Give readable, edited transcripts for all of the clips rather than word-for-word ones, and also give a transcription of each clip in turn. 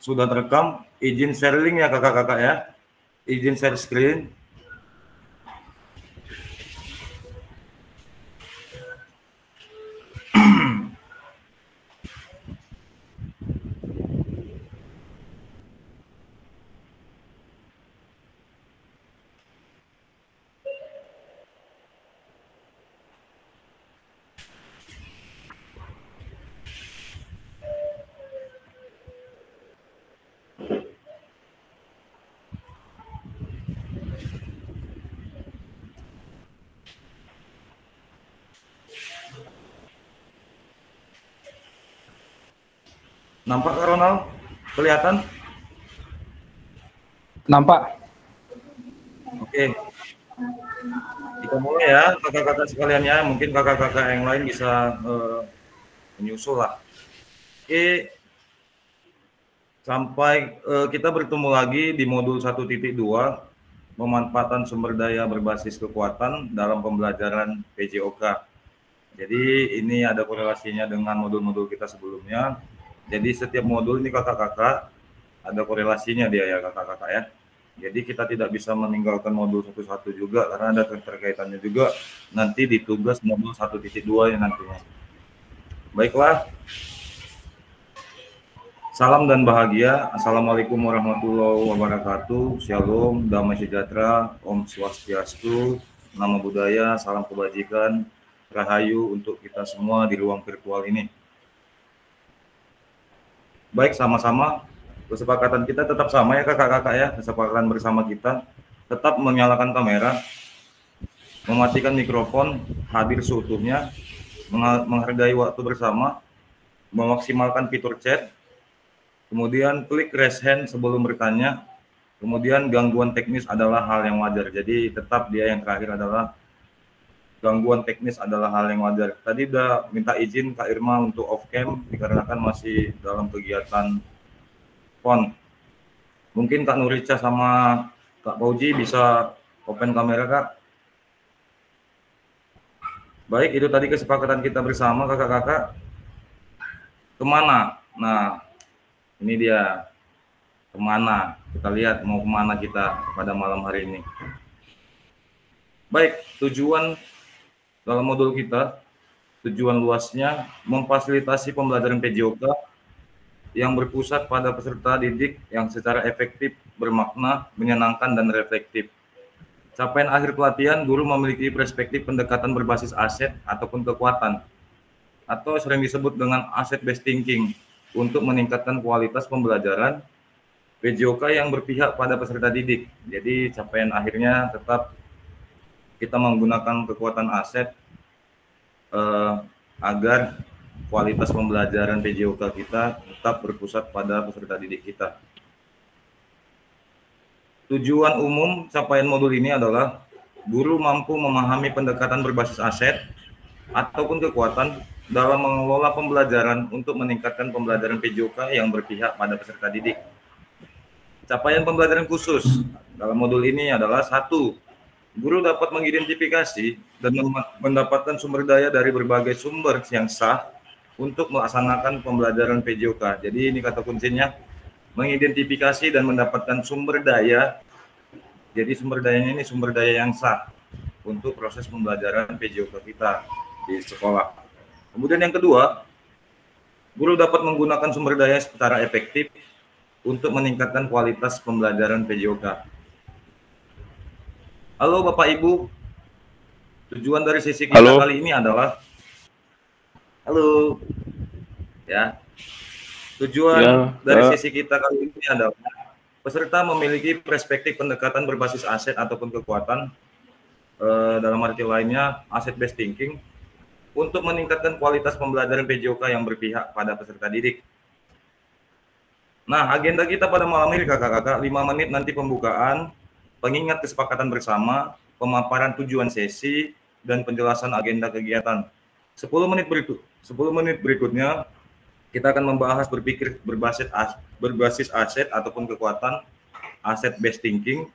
Sudah terekam, izin share link ya kakak-kakak ya. Izin share screen. Nampak Kak Ronald? Kelihatan? Nampak. Oke. Kita mulai ya kakak-kakak sekalian ya. Mungkin kakak-kakak yang lain bisa menyusul lah. Oke. Sampai kita bertemu lagi di modul 1.2 pemanfaatan sumber daya berbasis kekuatan dalam pembelajaran PJOK. Jadi ini ada korelasinya dengan modul-modul kita sebelumnya. Jadi setiap modul ini kakak-kakak ada korelasinya dia ya kakak-kakak ya. Jadi kita tidak bisa meninggalkan modul 1.1 juga karena ada keterkaitannya juga nanti di tugas modul 1.2 ya nantinya. Baiklah. Salam dan bahagia. Assalamualaikum warahmatullahi wabarakatuh. Shalom, damai sejahtera, Om Swastiastu, Namo Buddhaya, salam kebajikan, rahayu untuk kita semua di ruang virtual ini. Baik, sama-sama. Kesepakatan kita tetap sama ya kakak-kakak ya. Kesepakatan bersama kita tetap menyalakan kamera, mematikan mikrofon, hadir seutuhnya, menghargai waktu bersama, memaksimalkan fitur chat, kemudian klik raise hand sebelum bertanya, kemudian gangguan teknis adalah hal yang wajar. Jadi tetap dia yang terakhir adalah gangguan teknis adalah hal yang wajar. Tadi udah minta izin Kak Irma untuk off cam dikarenakan masih dalam kegiatan PON. Mungkin Kak Nurica sama Kak Pauji bisa open kamera Kak. Baik, itu tadi kesepakatan kita bersama kakak-kakak. Kemana? Nah, ini dia kemana, kita lihat mau kemana kita pada malam hari ini. Baik, tujuan dalam modul kita, tujuan luasnya memfasilitasi pembelajaran PJOK yang berpusat pada peserta didik yang secara efektif, bermakna, menyenangkan, dan reflektif. Capaian akhir pelatihan, guru memiliki perspektif pendekatan berbasis aset ataupun kekuatan, atau sering disebut dengan asset based thinking, untuk meningkatkan kualitas pembelajaran PJOK yang berpihak pada peserta didik. Jadi capaian akhirnya tetap kita menggunakan kekuatan aset agar kualitas pembelajaran PJOK kita tetap berpusat pada peserta didik kita. Tujuan umum capaian modul ini adalah guru mampu memahami pendekatan berbasis aset ataupun kekuatan dalam mengelola pembelajaran untuk meningkatkan pembelajaran PJOK yang berpihak pada peserta didik. Capaian pembelajaran khusus dalam modul ini adalah 1. Guru dapat mengidentifikasi dan mendapatkan sumber daya dari berbagai sumber yang sah untuk melaksanakan pembelajaran PJOK. Jadi ini kata kuncinya, mengidentifikasi dan mendapatkan sumber daya. Jadi sumber dayanya ini sumber daya yang sah untuk proses pembelajaran PJOK kita di sekolah. Kemudian yang kedua, guru dapat menggunakan sumber daya secara efektif untuk meningkatkan kualitas pembelajaran PJOK. Halo Bapak Ibu, tujuan dari sesi kita kali ini adalah, halo, ya, tujuan dari sesi kita kali ini adalah peserta memiliki perspektif pendekatan berbasis aset ataupun kekuatan, dalam arti lainnya asset based thinking, untuk meningkatkan kualitas pembelajaran PJOK yang berpihak pada peserta didik. Nah, agenda kita pada malam ini kakak-kakak, 5 menit nanti pembukaan, pengingat kesepakatan bersama, pemaparan tujuan sesi, dan penjelasan agenda kegiatan. 10 menit berikutnya, kita akan membahas berpikir berbasis aset ataupun kekuatan, asset based thinking.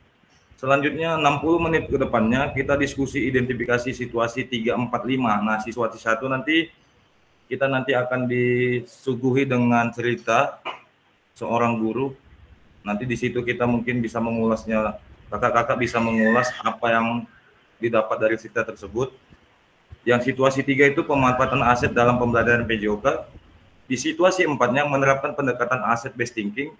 Selanjutnya 60 menit ke depannya kita diskusi identifikasi situasi 3, 4, 5. Nah, situasi 1 nanti kita akan disuguhi dengan cerita seorang guru. Nanti di situ kita mungkin bisa mengulasnya, kakak-kakak bisa mengulas apa yang didapat dari cerita tersebut. Yang situasi 3 itu pemanfaatan aset dalam pembelajaran PJOK. Di situasi 4-nya menerapkan pendekatan asset based thinking.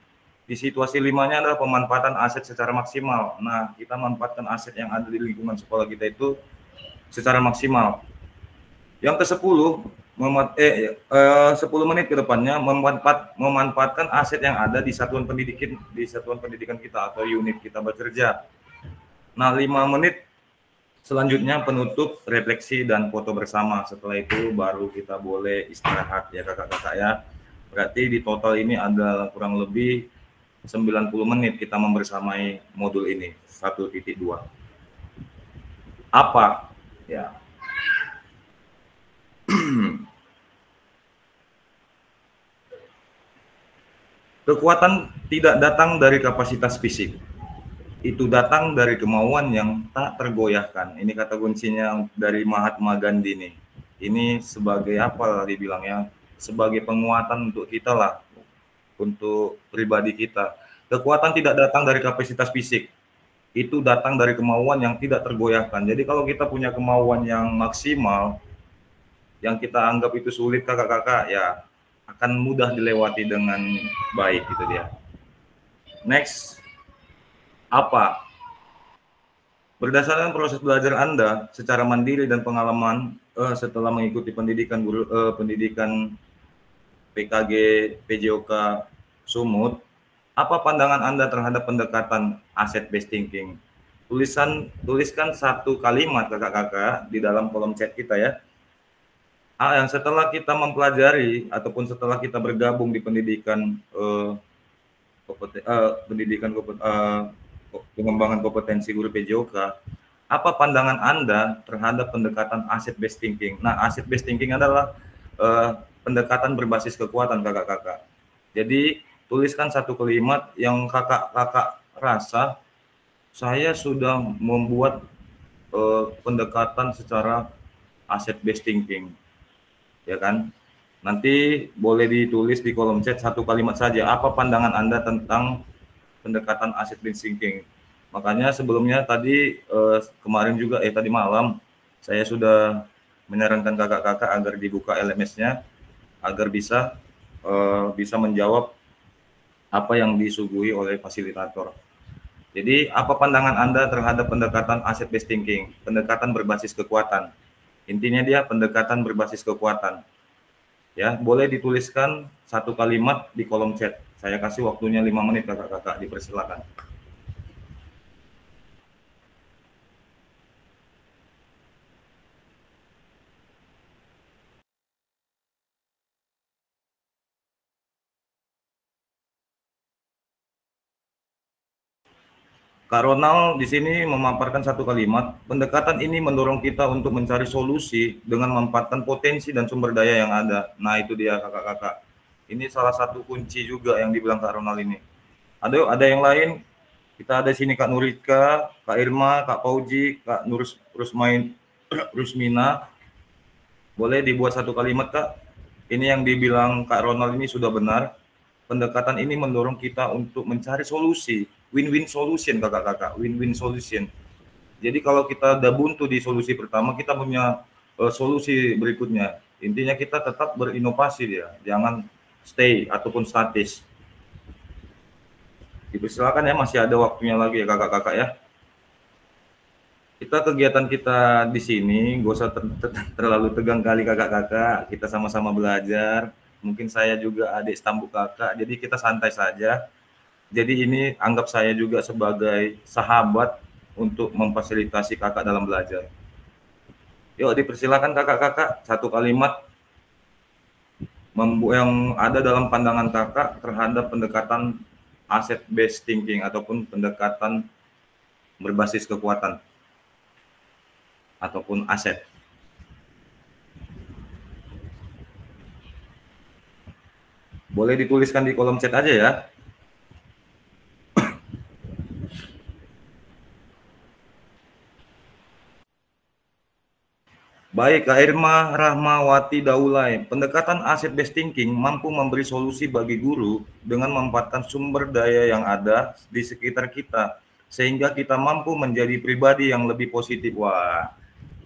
Di situasi 5-nya adalah pemanfaatan aset secara maksimal. Nah, kita memanfaatkan aset yang ada di lingkungan sekolah kita itu secara maksimal. Yang ke-10, 10 menit ke depannya memanfaatkan aset yang ada di satuan pendidikan kita atau unit kita bekerja. Nah, 5 menit selanjutnya penutup, refleksi, dan foto bersama. Setelah itu baru kita boleh istirahat ya kakak-kakak ya. Berarti di total ini ada kurang lebih 90 menit kita membersamai modul ini 1.2. Apa? Ya. Kekuatan tidak datang dari kapasitas fisik. Itu datang dari kemauan yang tak tergoyahkan. Ini kata kuncinya dari Mahatma Gandhi nih. Ini sebagai apa dibilangnya? Sebagai penguatan untuk kita lah, untuk pribadi kita. Kekuatan tidak datang dari kapasitas fisik. Itu datang dari kemauan yang tidak tergoyahkan. Jadi kalau kita punya kemauan yang maksimal, yang kita anggap itu sulit kakak-kakak, ya akan mudah dilewati dengan baik gitu dia. Next, apa? Berdasarkan proses belajar Anda secara mandiri dan pengalaman setelah mengikuti pendidikan PKG PJOK Sumut, apa pandangan Anda terhadap pendekatan asset based thinking? Tuliskan satu kalimat kakak-kakak di dalam kolom chat kita ya. Yang setelah kita mempelajari ataupun setelah kita bergabung di pendidikan pengembangan kompetensi guru PJOK, apa pandangan Anda terhadap pendekatan asset based thinking? Nah, asset based thinking adalah pendekatan berbasis kekuatan kakak-kakak. Jadi tuliskan satu kalimat yang kakak-kakak rasa saya sudah membuat pendekatan secara asset based thinking, ya kan? Nanti boleh ditulis di kolom chat satu kalimat saja. Apa pandangan Anda tentang pendekatan asset based thinking? Makanya sebelumnya tadi kemarin juga tadi malam saya sudah menyarankan kakak-kakak agar dibuka LMS-nya agar bisa menjawab apa yang disuguhi oleh fasilitator. Jadi apa pandangan Anda terhadap pendekatan asset based thinking, pendekatan berbasis kekuatan? Intinya dia pendekatan berbasis kekuatan. Ya, boleh dituliskan satu kalimat di kolom chat. Saya kasih waktunya 5 menit kakak-kakak, dipersilakan. Kak Ronald di sini memaparkan satu kalimat, pendekatan ini mendorong kita untuk mencari solusi dengan memanfaatkan potensi dan sumber daya yang ada. Nah, itu dia kakak-kakak. Ini salah satu kunci juga yang dibilang Kak Ronald ini. Ada yang lain? Kita ada sini Kak Nurika, Kak Irma, Kak Pauji, Kak Rusmina. Boleh dibuat satu kalimat, Kak? Ini yang dibilang Kak Ronald ini sudah benar. Pendekatan ini mendorong kita untuk mencari solusi. Win-win solution, kakak-kakak. Win-win solution. Jadi kalau kita udah buntu di solusi pertama, kita punya solusi berikutnya. Intinya kita tetap berinovasi dia. Jangan stay ataupun statis. Dipersilakan ya, masih ada waktunya lagi ya kakak-kakak ya. Kegiatan kita di sini gak usah terlalu tegang kali kakak-kakak. Kita sama-sama belajar. Mungkin saya juga adik setambuk kakak, jadi kita santai saja. Jadi ini anggap saya juga sebagai sahabat untuk memfasilitasi kakak dalam belajar. Yuk dipersilakan kakak-kakak satu kalimat yang ada dalam pandangan kakak terhadap pendekatan asset based thinking ataupun pendekatan berbasis kekuatan ataupun aset. Boleh dituliskan di kolom chat aja ya. Baik, Kak Irma Rahmawati Daulay. Pendekatan asset based thinking mampu memberi solusi bagi guru dengan memanfaatkan sumber daya yang ada di sekitar kita, sehingga kita mampu menjadi pribadi yang lebih positif. Wah,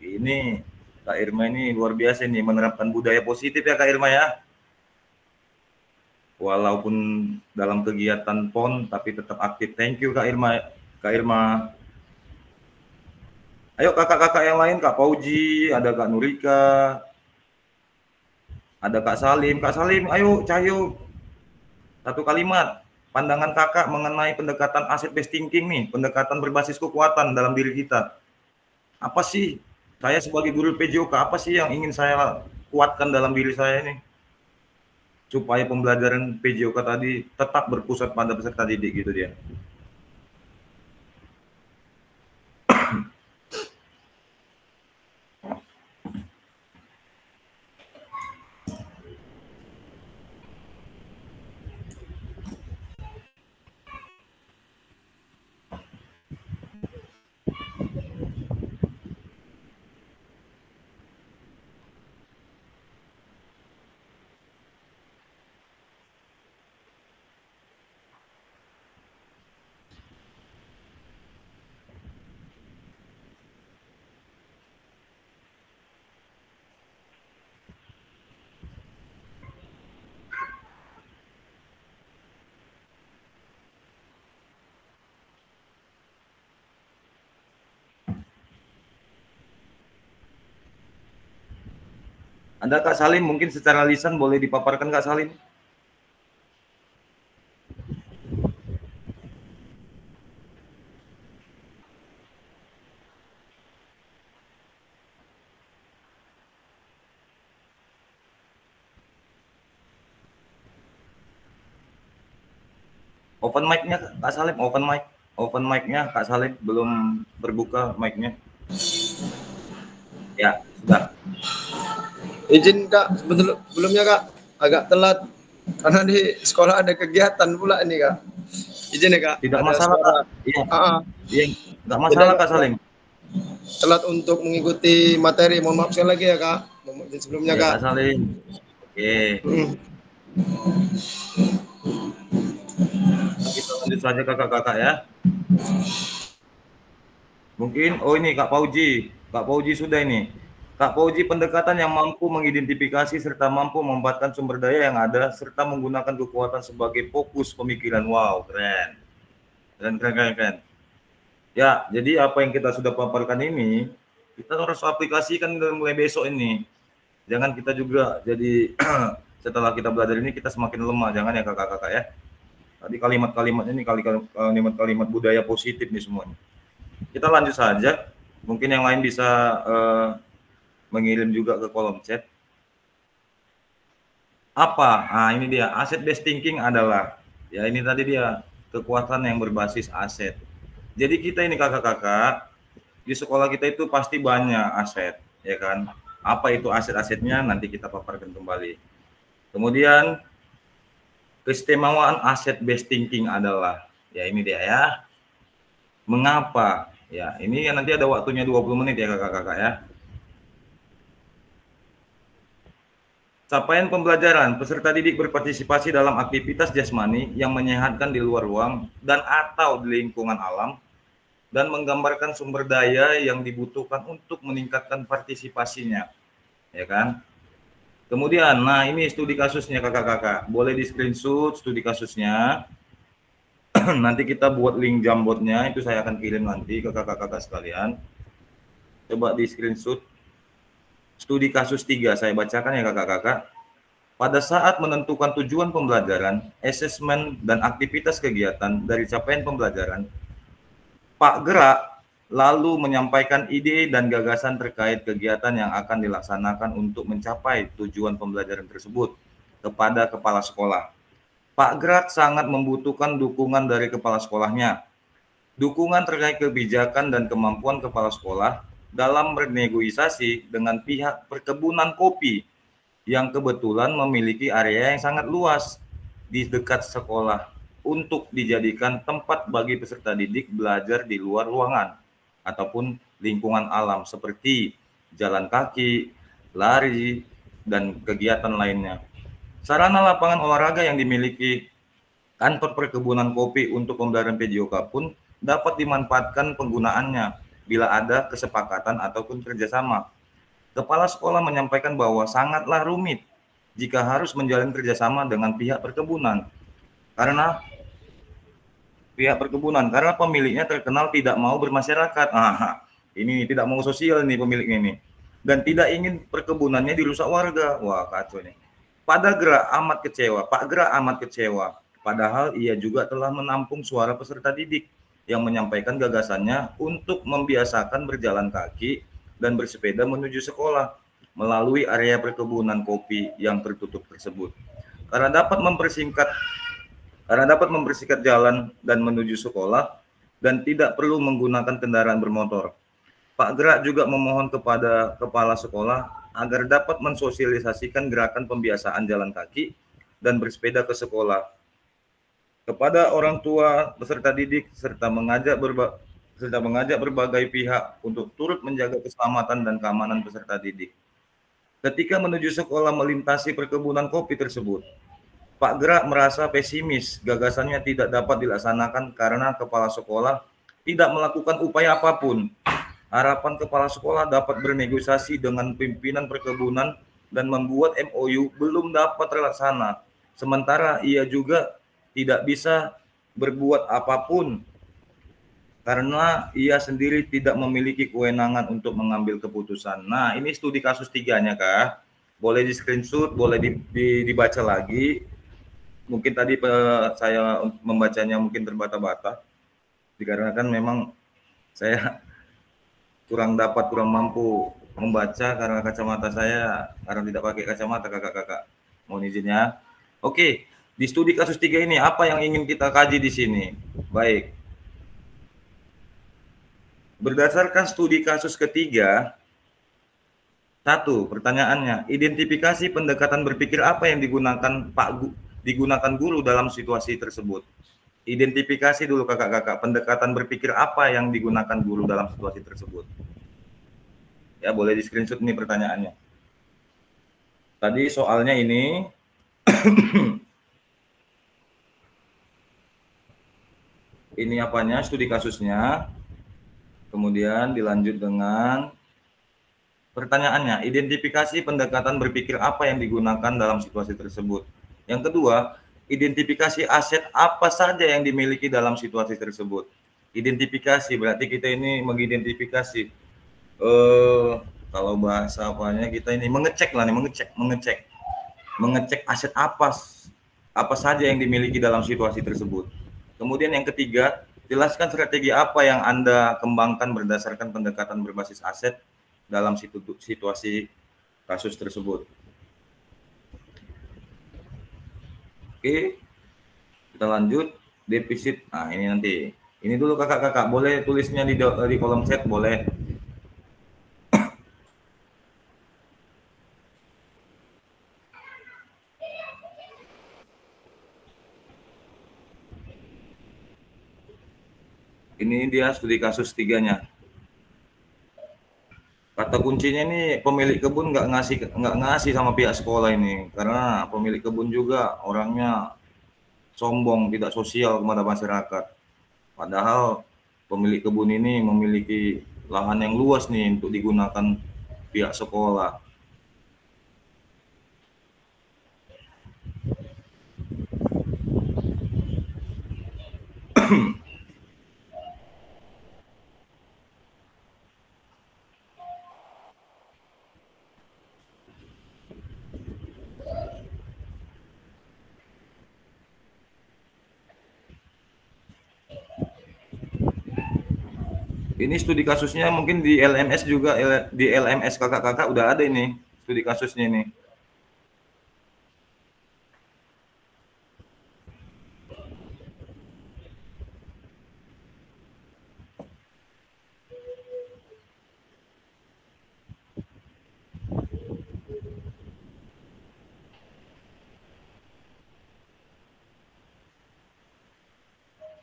ini Kak Irma ini luar biasa nih, menerapkan budaya positif ya Kak Irma ya. Walaupun dalam kegiatan PON, tapi tetap aktif. Thank you Kak Irma. Kak Irma. Ayo kakak-kakak yang lain, Kak Pauji, ada Kak Nurika, ada Kak Salim. Kak Salim, ayo Cahyo. Satu kalimat, pandangan kakak mengenai pendekatan asset based thinking nih, pendekatan berbasis kekuatan dalam diri kita. Apa sih, saya sebagai guru PJOK, apa sih yang ingin saya kuatkan dalam diri saya ini? Supaya pembelajaran PJOK tadi tetap berpusat pada peserta didik gitu dia. Ada Kak Salim, mungkin secara lisan boleh dipaparkan Kak Salim? Open mic-nya Kak Salim, open mic. Open mic-nya Kak Salim, belum berbuka mic-nya. Ya, sudah. Izin Kak, sebelumnya Kak, agak telat karena di sekolah ada kegiatan pula ini Kak. Izin ya Kak. Tidak ada masalah suara. Kak. Iya. Iya, enggak masalah Kak Salim. Telat untuk mengikuti materi. Mohon maaf sekali lagi ya Kak. Sebelumnya Ya, Kak. Kak Salim. Oke. Kita lanjut saja kakak-kakak ya. Mungkin, oh ini Kak Pauji. Kak Pauji sudah ini. Kak Pauji, pendekatan yang mampu mengidentifikasi serta mampu memanfaatkan sumber daya yang ada serta menggunakan kekuatan sebagai fokus pemikiran. Wow, keren. Keren. Ya, jadi apa yang kita sudah paparkan ini, kita harus aplikasikan mulai besok ini. Jangan kita juga jadi setelah kita belajar ini kita semakin lemah. Jangan ya kakak-kakak ya. Tadi kalimat-kalimat ini kalimat-kalimat budaya positif nih semuanya. Kita lanjut saja. Mungkin yang lain bisa mengirim juga ke kolom chat. Apa? Nah, ini dia. Asset based thinking adalah, ya ini tadi dia, kekuatan yang berbasis aset. Jadi kita ini kakak-kakak, di sekolah kita itu pasti banyak aset, ya kan? Apa itu aset-asetnya? Nanti kita paparkan kembali. Kemudian, keistimewaan asset based thinking adalah, ya ini dia ya. Mengapa? Ya, ini nanti ada waktunya 20 menit ya kakak-kakak ya. Capaian pembelajaran, peserta didik berpartisipasi dalam aktivitas jasmani yang menyehatkan di luar ruang dan atau di lingkungan alam dan menggambarkan sumber daya yang dibutuhkan untuk meningkatkan partisipasinya, ya kan? Kemudian, nah ini studi kasusnya kakak-kakak, boleh di screenshot studi kasusnya. Nanti kita buat link Jamboardnya, itu saya akan kirim nanti ke kakak-kakak sekalian. Coba di screenshot. Studi kasus 3, saya bacakan ya kakak-kakak. Pada saat menentukan tujuan pembelajaran, asesmen, dan aktivitas kegiatan dari capaian pembelajaran, Pak Gerak lalu menyampaikan ide dan gagasan terkait kegiatan yang akan dilaksanakan untuk mencapai tujuan pembelajaran tersebut kepada kepala sekolah. Pak Gerak sangat membutuhkan dukungan dari kepala sekolahnya. Dukungan terkait kebijakan dan kemampuan kepala sekolah dalam bernegosiasi dengan pihak perkebunan kopi yang kebetulan memiliki area yang sangat luas di dekat sekolah untuk dijadikan tempat bagi peserta didik belajar di luar ruangan ataupun lingkungan alam seperti jalan kaki, lari, dan kegiatan lainnya. Sarana lapangan olahraga yang dimiliki kantor perkebunan kopi untuk pembelajaran PJOK pun dapat dimanfaatkan penggunaannya bila ada kesepakatan ataupun kerjasama. Kepala sekolah menyampaikan bahwa sangatlah rumit jika harus menjalin kerjasama dengan pihak perkebunan karena pemiliknya terkenal tidak mau bermasyarakat. Ini tidak mau sosial nih pemiliknya ini, dan tidak ingin perkebunannya dirusak warga. Wah, kacau nih. Pak Gra amat kecewa. Padahal ia juga telah menampung suara peserta didik yang menyampaikan gagasannya untuk membiasakan berjalan kaki dan bersepeda menuju sekolah melalui area perkebunan kopi yang tertutup tersebut. Karena dapat mempersingkat jalan dan menuju sekolah dan tidak perlu menggunakan kendaraan bermotor. Pak Gerak juga memohon kepada kepala sekolah agar dapat mensosialisasikan gerakan pembiasaan jalan kaki dan bersepeda ke sekolah kepada orang tua peserta didik serta mengajak berbagai pihak untuk turut menjaga keselamatan dan keamanan peserta didik. Ketika menuju sekolah melintasi perkebunan kopi tersebut, Pak Gerak merasa pesimis gagasannya tidak dapat dilaksanakan karena kepala sekolah tidak melakukan upaya apapun. Harapan kepala sekolah dapat bernegosiasi dengan pimpinan perkebunan dan membuat MOU belum dapat terlaksana. Sementara ia juga tidak bisa berbuat apapun karena ia sendiri tidak memiliki kewenangan untuk mengambil keputusan. Nah, ini studi kasus 3-nya, Kak. Boleh di screenshot, boleh dibaca lagi. Mungkin tadi saya membacanya mungkin terbata-bata, dikarenakan memang saya kurang mampu membaca karena kacamata saya, karena tidak pakai kacamata, kakak-kakak. Mohon izinnya. Oke, di studi kasus 3 ini apa yang ingin kita kaji di sini? Baik. Berdasarkan studi kasus ketiga, 1. Pertanyaannya, identifikasi pendekatan berpikir apa yang digunakan guru dalam situasi tersebut. Identifikasi dulu kakak-kakak, pendekatan berpikir apa yang digunakan guru dalam situasi tersebut. Ya, boleh di screenshot nih pertanyaannya. Tadi soalnya ini ini apanya, studi kasusnya. Kemudian dilanjut dengan pertanyaannya, identifikasi pendekatan berpikir apa yang digunakan dalam situasi tersebut. Yang kedua, identifikasi aset apa saja yang dimiliki dalam situasi tersebut. Identifikasi berarti kita ini mengidentifikasi, kalau bahasa apanya kita ini mengecek aset apa saja yang dimiliki dalam situasi tersebut. Kemudian yang ketiga, jelaskan strategi apa yang Anda kembangkan berdasarkan pendekatan berbasis aset dalam situasi kasus tersebut. Oke, kita lanjut defisit. Nah, ini nanti. Ini dulu kakak-kakak, boleh tulisnya di kolom chat, boleh. Ini dia studi kasus 3-nya. Kata kuncinya ini pemilik kebun nggak ngasih sama pihak sekolah ini, karena pemilik kebun juga orangnya sombong, tidak sosial kepada masyarakat. Padahal pemilik kebun ini memiliki lahan yang luas nih untuk digunakan pihak sekolah. Ini studi kasusnya mungkin di LMS juga, di LMS kakak-kakak udah ada ini studi kasusnya ini.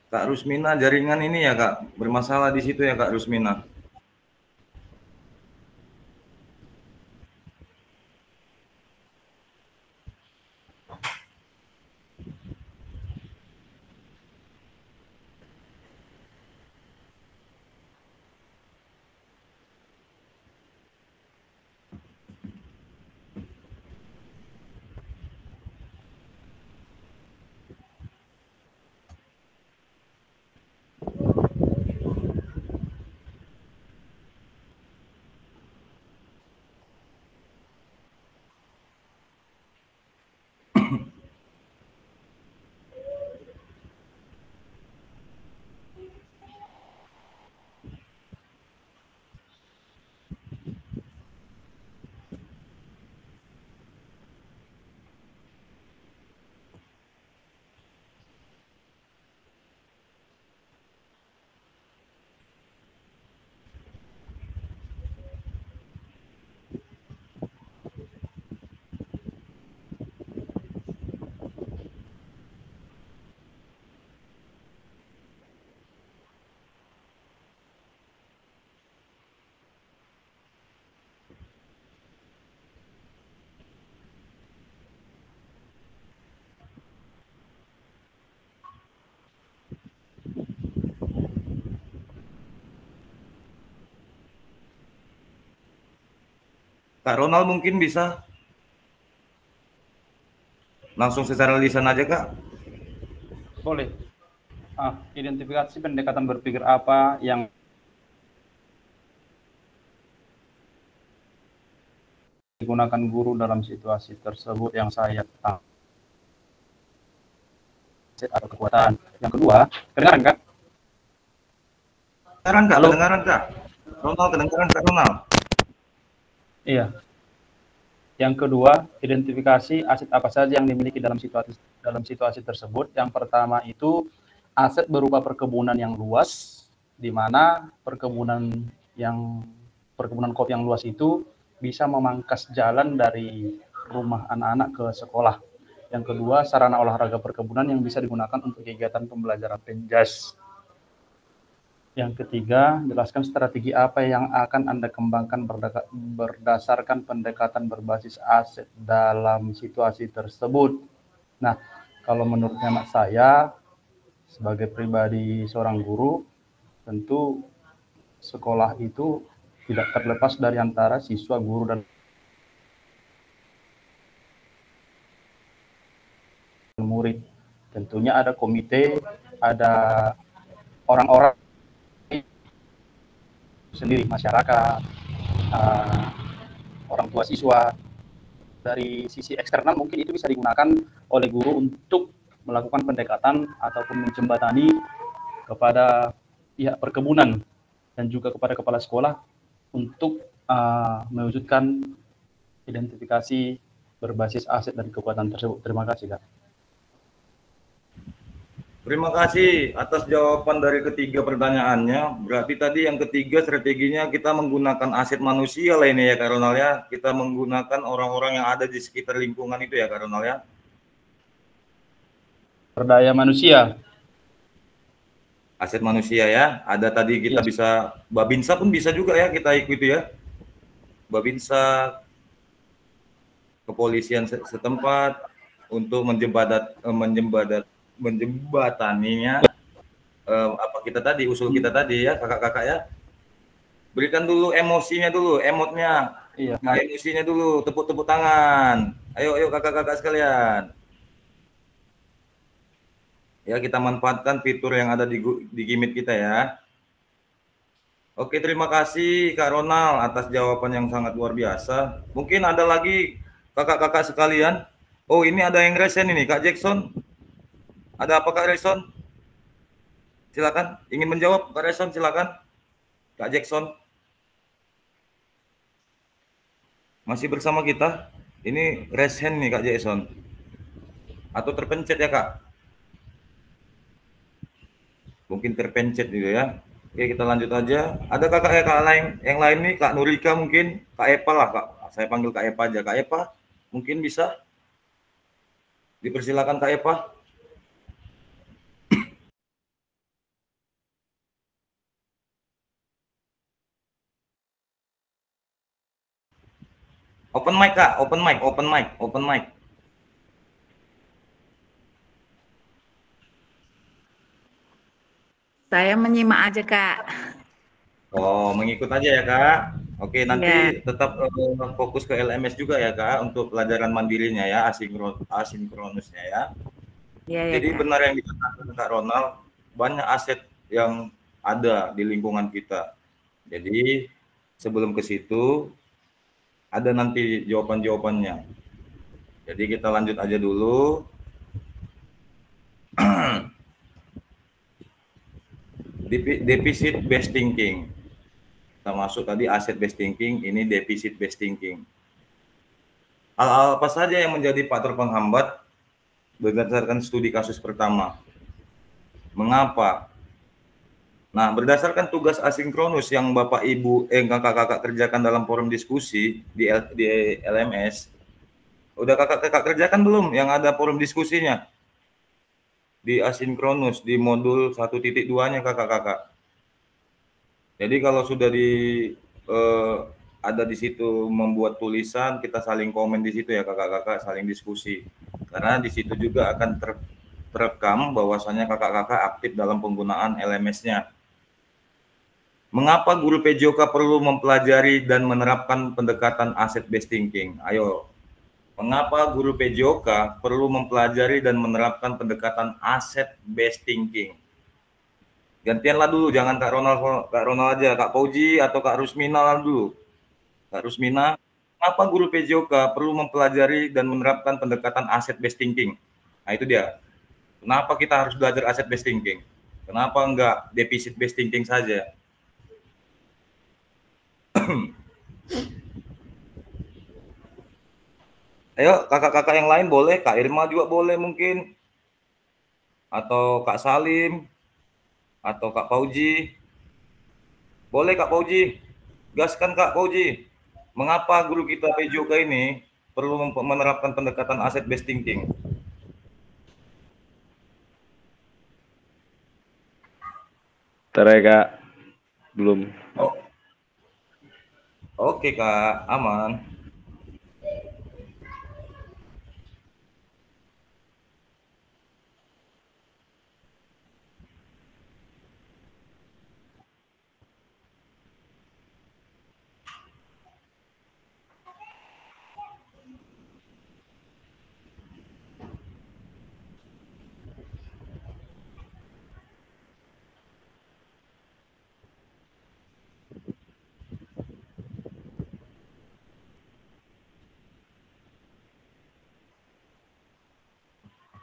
Kak Rusmina, jaringan ini ya Kak, bermasalah di situ ya Kak Rusmina. Kak Ronald mungkin bisa langsung secara lisan aja Kak. Boleh. Identifikasi pendekatan berpikir apa yang digunakan guru dalam situasi tersebut yang saya tahu atau kekuatan. Yang kedua, kedengaran Kak? Kedengaran Kak, Halo? kedengaran Kak. Ronald, kedengaran Kak Ronald? Iya. Yang kedua, identifikasi aset apa saja yang dimiliki dalam situasi tersebut. Yang pertama itu aset berupa perkebunan yang luas, di mana perkebunan kopi yang luas itu bisa memangkas jalan dari rumah anak-anak ke sekolah. Yang kedua, sarana olahraga perkebunan yang bisa digunakan untuk kegiatan pembelajaran penjas. Yang ketiga, jelaskan strategi apa yang akan Anda kembangkan berdasarkan pendekatan berbasis aset dalam situasi tersebut. Nah, kalau menurut hemat saya, sebagai pribadi seorang guru, tentu sekolah itu tidak terlepas dari antara siswa, guru, dan murid. Tentunya ada komite, ada orang-orang sendiri, masyarakat, orang tua siswa. Dari sisi eksternal mungkin itu bisa digunakan oleh guru untuk melakukan pendekatan ataupun menjembatani kepada pihak perkebunan dan juga kepada kepala sekolah untuk mewujudkan identifikasi berbasis aset dari kekuatan tersebut. Terima kasih, Kak. Terima kasih atas jawaban dari ketiga pertanyaannya. Berarti tadi yang ketiga strateginya kita menggunakan aset manusia lah ini ya Kak Ronald ya. Kita menggunakan orang-orang yang ada di sekitar lingkungan itu ya Kak Ronald ya. Berdaya manusia. Aset manusia ya. Ada tadi kita bisa, Babinsa pun bisa juga ya kita ikuti ya. Babinsa, kepolisian setempat untuk menjembataninya apa kita tadi, usul kita tadi ya kakak-kakak ya. Berikan dulu emosinya dulu, emotnya. Iya. Nah, emosinya dulu, tepuk-tepuk tangan. Ayo kakak-kakak sekalian. Ya, kita manfaatkan fitur yang ada di Gimit kita ya. Oke, terima kasih Kak Ronald atas jawaban yang sangat luar biasa. Mungkin ada lagi kakak-kakak sekalian. Oh, ini ada yang resen ini, Kak Jackson. Ada apa Kak Jackson? Silakan, ingin menjawab Kak Jackson, silakan. Kak Jackson. Masih bersama kita? Ini resen nih Kak Jackson. Atau terpencet ya Kak? Mungkin terpencet gitu ya. Oke, kita lanjut aja. Ada kakak lain yang lain nih, Kak Nurika mungkin, Kak Epa lah Kak. Saya panggil Kak Epa aja. Kak Epa mungkin bisa dipersilakan Kak Epa. Open mic Kak, open mic. Saya menyimak aja, Kak. Oh, mengikut aja ya, Kak. Oke, nanti tetap fokus ke LMS juga ya, Kak, untuk pelajaran mandirinya ya, asinkronusnya ya. Iya, Jadi Kak. benar yang dikatakan Kak Ronald, banyak aset yang ada di lingkungan kita. Jadi sebelum ke situ, ada nanti jawaban-jawabannya. Jadi kita lanjut aja dulu. Deficit based thinking. Kita masuk tadi asset based thinking, ini deficit based thinking. Hal-hal apa saja yang menjadi faktor penghambat berdasarkan studi kasus pertama? Mengapa? Nah, berdasarkan tugas asinkronus yang Bapak Ibu kakak-kakak kerjakan dalam forum diskusi di LMS, udah kakak-kakak kerjakan belum yang ada forum diskusinya? Di asinkronus di modul 1.2-nya kakak-kakak. Jadi kalau sudah ada di situ membuat tulisan, kita saling komen di situ ya kakak-kakak, saling diskusi. Karena di situ juga akan terekam bahwasanya kakak-kakak aktif dalam penggunaan LMS-nya. Mengapa guru PJOK perlu mempelajari dan menerapkan pendekatan asset based thinking? Ayo, mengapa guru PJOK perlu mempelajari dan menerapkan pendekatan asset based thinking? Gantianlah dulu, jangan Kak Ronald aja, Kak Fauji atau Kak Rusmina dulu. Kak Rusmina, mengapa guru PJOK perlu mempelajari dan menerapkan pendekatan asset based thinking? Nah itu dia. Kenapa kita harus belajar asset based thinking? Kenapa enggak deficit based thinking saja? Ayo kakak-kakak yang lain boleh, Kak Irma juga boleh mungkin, atau Kak Salim, atau Kak Fauji. Boleh Kak Fauji, gaskan Kak Fauji. Mengapa guru kita PJOK ini perlu menerapkan pendekatan asset based thinking? Terai Kak, belum. Oh. Oke Kak, aman.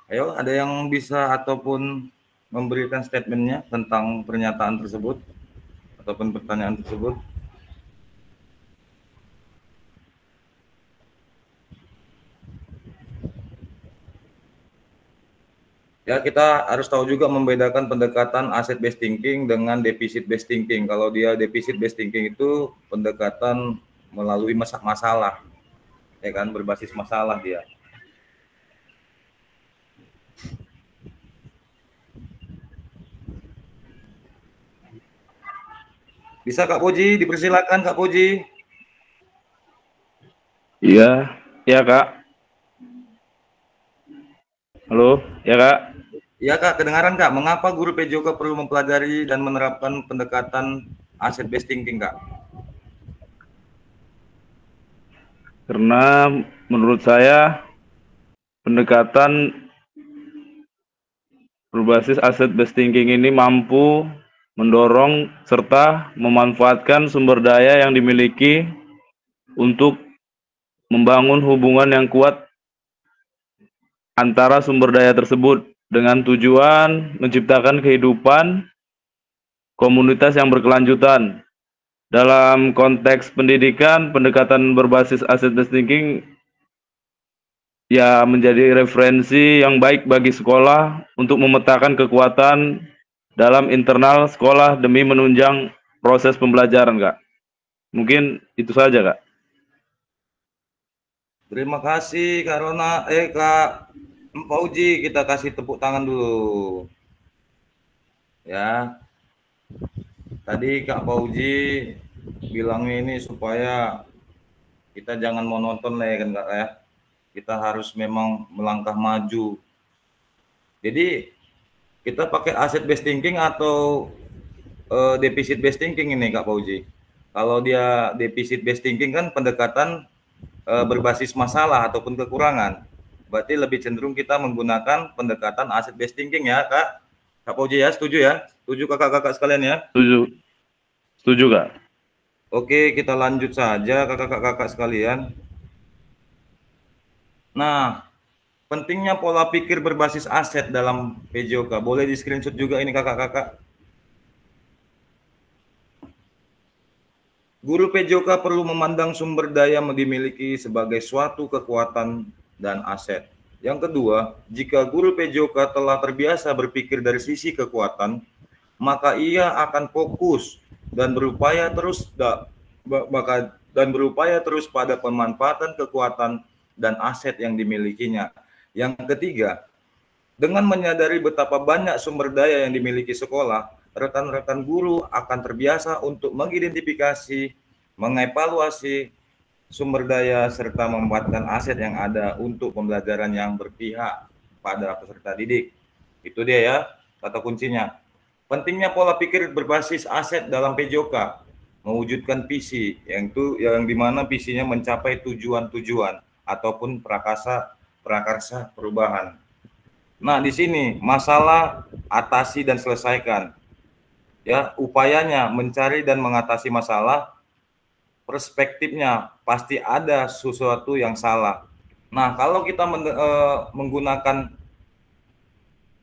Ayo, ada yang bisa ataupun memberikan statementnya tentang pernyataan tersebut ataupun pertanyaan tersebut? Ya, kita harus tahu juga membedakan pendekatan asset based thinking dengan deficit based thinking. Kalau dia deficit based thinking itu pendekatan melalui masalah, ya kan, berbasis masalah dia. Bisa Kak Puji, dipersilakan Kak Puji. Iya, ya Kak. Halo, ya Kak. Iya Kak, kedengaran Kak. Mengapa guru PJOK perlu mempelajari dan menerapkan pendekatan asset based thinking Kak? Karena menurut saya pendekatan berbasis asset based thinking ini mampu mendorong serta memanfaatkan sumber daya yang dimiliki untuk membangun hubungan yang kuat antara sumber daya tersebut dengan tujuan menciptakan kehidupan komunitas yang berkelanjutan. Dalam konteks pendidikan, pendekatan berbasis asset based thinking ya menjadi referensi yang baik bagi sekolah untuk memetakan kekuatan dalam internal sekolah demi menunjang proses pembelajaran, Kak. Mungkin itu saja, Kak. Terima kasih Kak Rona, Kak Fauji, kita kasih tepuk tangan dulu. Ya. Tadi Kak Fauji bilangnya ini supaya kita jangan monoton lah ya kan Kak ya. Kita harus memang melangkah maju. Jadi kita pakai asset based thinking atau deficit based thinking ini Kak Fauji. Kalau dia deficit based thinking kan pendekatan berbasis masalah ataupun kekurangan. Berarti lebih cenderung kita menggunakan pendekatan asset based thinking ya Kak. Kak Fauji ya, setuju ya? Setuju kakak-kakak sekalian ya? Setuju. Setuju, Kak. Oke, kita lanjut saja kakak-kakak sekalian. Nah, pentingnya pola pikir berbasis aset dalam PJOK. Boleh di screenshot juga ini kakak-kakak. Guru PJOK perlu memandang sumber daya yang dimiliki sebagai suatu kekuatan dan aset. Yang kedua, jika guru PJOK telah terbiasa berpikir dari sisi kekuatan, maka ia akan fokus dan berupaya terus pada pemanfaatan kekuatan dan aset yang dimilikinya. Yang ketiga, dengan menyadari betapa banyak sumber daya yang dimiliki sekolah, rekan-rekan guru akan terbiasa untuk mengidentifikasi, mengevaluasi sumber daya, serta memanfaatkan aset yang ada untuk pembelajaran yang berpihak pada peserta didik. Itu dia ya, kata kuncinya. Pentingnya pola pikir berbasis aset dalam PJOK, mewujudkan visi, yang dimana visinya mencapai tujuan-tujuan ataupun prakarsa perubahan. Nah, di sini masalah atasi dan selesaikan. Ya, upayanya mencari dan mengatasi masalah, perspektifnya pasti ada sesuatu yang salah. Nah, kalau kita menggunakan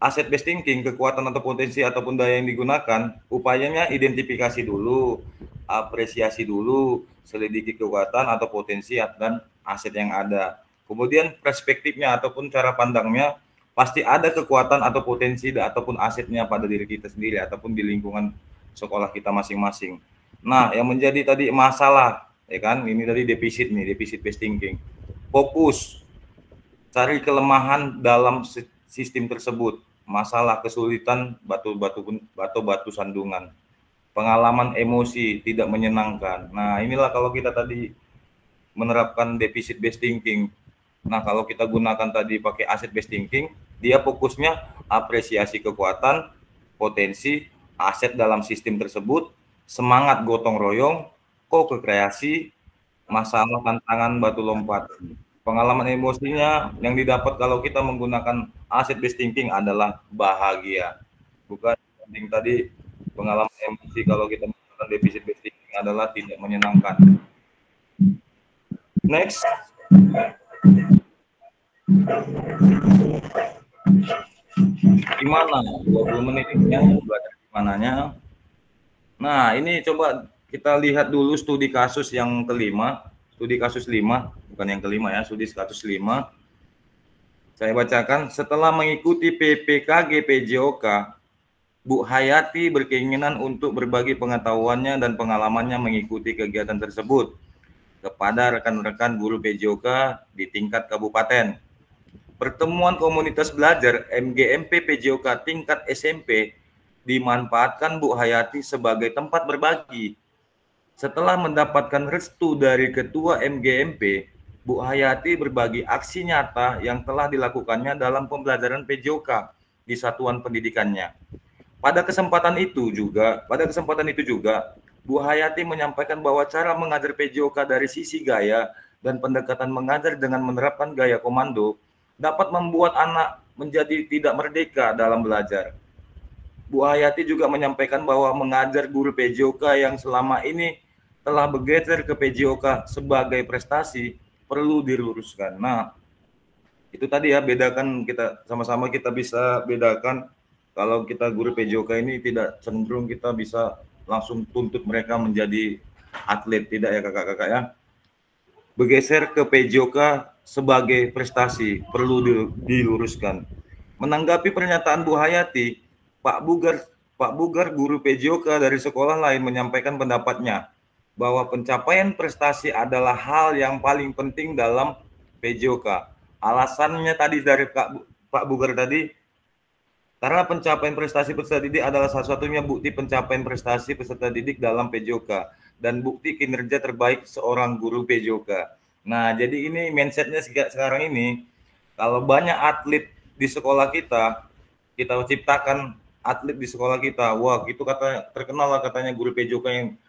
aset based thinking, kekuatan atau potensi ataupun daya yang digunakan, upayanya identifikasi dulu, apresiasi dulu, selidiki kekuatan atau potensi dan aset yang ada. Kemudian perspektifnya ataupun cara pandangnya, pasti ada kekuatan atau potensi ataupun asetnya pada diri kita sendiri ataupun di lingkungan sekolah kita masing-masing. Nah, yang menjadi tadi masalah, ya kan, ini tadi defisit based thinking. Fokus, cari kelemahan dalam sistem tersebut, masalah kesulitan batu sandungan, pengalaman emosi tidak menyenangkan. Nah, inilah kalau kita tadi menerapkan defisit based thinking. Nah, kalau kita gunakan tadi pakai aset based thinking, dia fokusnya apresiasi kekuatan, potensi, aset dalam sistem tersebut, semangat gotong royong, ko-kreasi, masalah tantangan batu lompat. Pengalaman emosinya yang didapat kalau kita menggunakan aset based thinking adalah bahagia. Bukan penting tadi pengalaman emosi kalau kita menggunakan defisit based thinking adalah tidak menyenangkan. Next. Gimana? 20 menit ya, belajar gimananya. Nah, ini coba kita lihat dulu studi kasus yang kelima, studi kasus 5, bukan yang kelima ya, studi kasus 5. Saya bacakan, setelah mengikuti PPKG PJOK, Bu Hayati berkeinginan untuk berbagi pengetahuannya dan pengalamannya mengikuti kegiatan tersebut kepada rekan-rekan guru PJOK di tingkat kabupaten. Pertemuan komunitas belajar MGMP PJOK tingkat SMP dimanfaatkan Bu Hayati sebagai tempat berbagi. Setelah mendapatkan restu dari Ketua MGMP, Bu Hayati berbagi aksi nyata yang telah dilakukannya dalam pembelajaran PJOK di satuan pendidikannya. Pada kesempatan itu juga, Bu Hayati menyampaikan bahwa cara mengajar PJOK dari sisi gaya dan pendekatan mengajar dengan menerapkan gaya komando dapat membuat anak menjadi tidak merdeka dalam belajar. Bu Hayati juga menyampaikan bahwa mengajar guru PJOK yang selama ini telah bergeser ke PJOK sebagai prestasi perlu diluruskan. Nah, itu tadi ya, bedakan, kita sama-sama kita bisa bedakan kalau kita guru PJOK ini tidak cenderung kita bisa langsung tuntut mereka menjadi atlet, tidak ya kakak-kakak ya. Bergeser ke PJOK sebagai prestasi perlu diluruskan. Menanggapi pernyataan Bu Hayati, Pak Bugar guru PJOK dari sekolah lain menyampaikan pendapatnya bahwa pencapaian prestasi adalah hal yang paling penting dalam PJOK. Alasannya tadi dari Pak Bugar tadi, karena pencapaian prestasi peserta didik adalah satu-satunya bukti pencapaian prestasi peserta didik dalam PJOK dan bukti kinerja terbaik seorang guru PJOK. Nah, jadi ini mindsetnya sekarang ini, kalau banyak atlet di sekolah kita ciptakan atlet di sekolah kita, wah itu terkenal lah katanya guru PJOK yang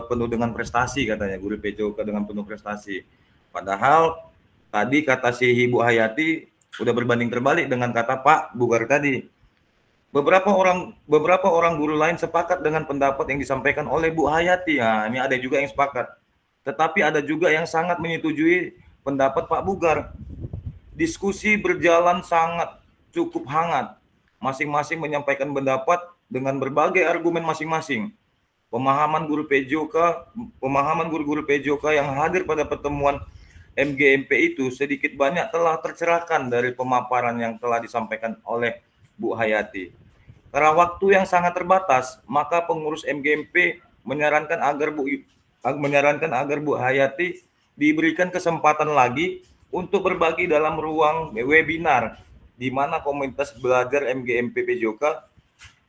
penuh dengan prestasi, katanya guru PJOK dengan penuh prestasi. Padahal tadi kata si Ibu Hayati udah berbanding terbalik dengan kata Pak Bugar tadi. Beberapa orang guru lain sepakat dengan pendapat yang disampaikan oleh Bu Hayati. Nah, ini ada juga yang sepakat. Tetapi ada juga yang sangat menyetujui pendapat Pak Bugar. Diskusi berjalan sangat cukup hangat. Masing-masing menyampaikan pendapat dengan berbagai argumen masing-masing. Pemahaman guru-guru PJOK yang hadir pada pertemuan MGMP itu sedikit banyak telah tercerahkan dari pemaparan yang telah disampaikan oleh Bu Hayati. Karena waktu yang sangat terbatas, maka pengurus MGMP menyarankan agar Bu Hayati diberikan kesempatan lagi untuk berbagi dalam ruang webinar di mana komunitas belajar MGMP PJOK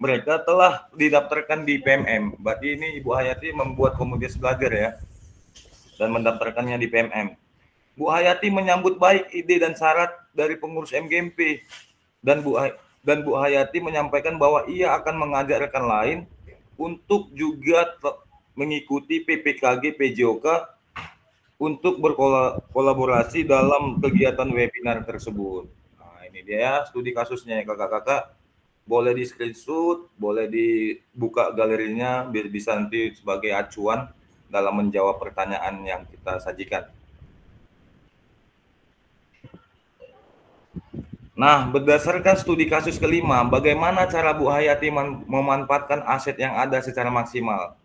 mereka telah didaftarkan di PMM. Berarti ini Ibu Hayati membuat komunitas belajar ya, dan mendaftarkannya di PMM. Bu Hayati menyambut baik ide dan syarat dari pengurus MGMP, dan Bu Hayati menyampaikan bahwa ia akan mengajak rekan lain untuk juga mengikuti PPKG PJOK untuk berkolaborasi dalam kegiatan webinar tersebut. Nah, ini dia studi kasusnya ya kakak-kakak. Boleh di screenshot, boleh dibuka galerinya, biar bisa nanti sebagai acuan dalam menjawab pertanyaan yang kita sajikan. Nah, berdasarkan studi kasus kelima, bagaimana cara Bu Hayati memanfaatkan aset yang ada secara maksimal?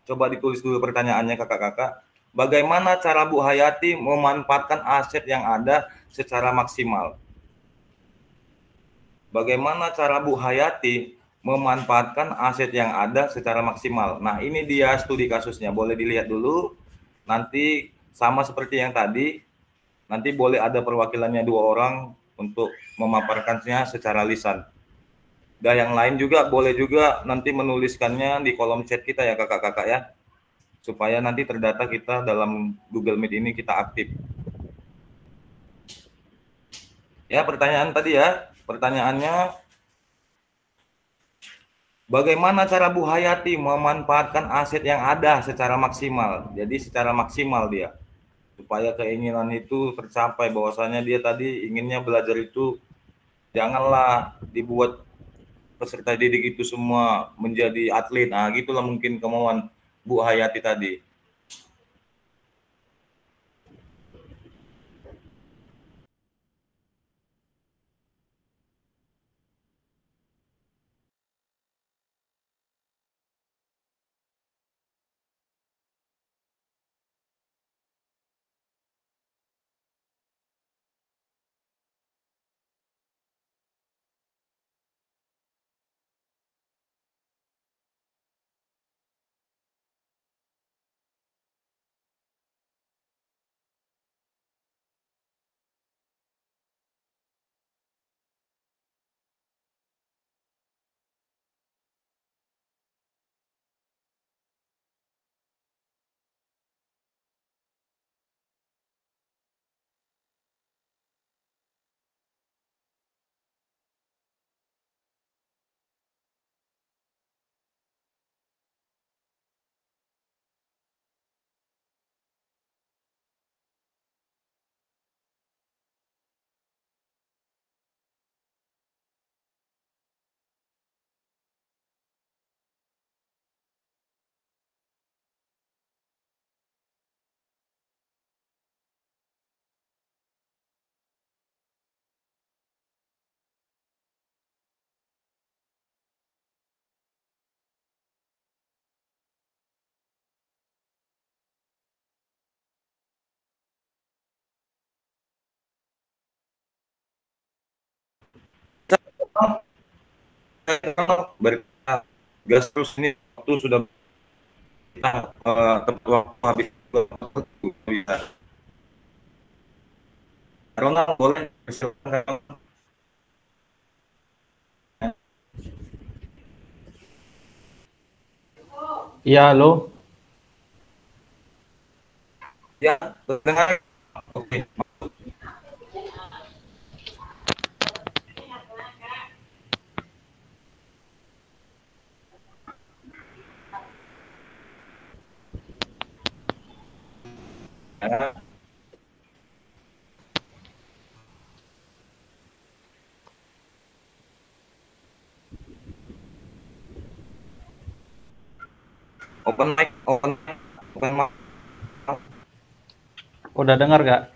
Coba ditulis dulu pertanyaannya kakak-kakak. Bagaimana cara Bu Hayati memanfaatkan aset yang ada secara maksimal? Bagaimana cara Bu Hayati memanfaatkan aset yang ada secara maksimal? Nah, ini dia studi kasusnya. Boleh dilihat dulu. Nanti sama seperti yang tadi. Nanti boleh ada perwakilannya 2 orang untuk memaparkannya secara lisan. Dan yang lain juga boleh juga nanti menuliskannya di kolom chat kita ya kakak-kakak ya. Supaya nanti terdata kita dalam Google Meet ini kita aktif. Ya, pertanyaan tadi ya. Pertanyaannya, bagaimana cara Bu Hayati memanfaatkan aset yang ada secara maksimal? Jadi secara maksimal dia, supaya keinginan itu tercapai, bahwasanya dia tadi inginnya belajar itu janganlah dibuat peserta didik itu semua menjadi atlet. Nah, gitulah mungkin kemauan Bu Hayati tadi. Gas terus ini waktu sudah kita habis bisa. Ronald boleh silakan. Iya, halo. Ya, dengar. Oke. Open mic. Udah dengar gak?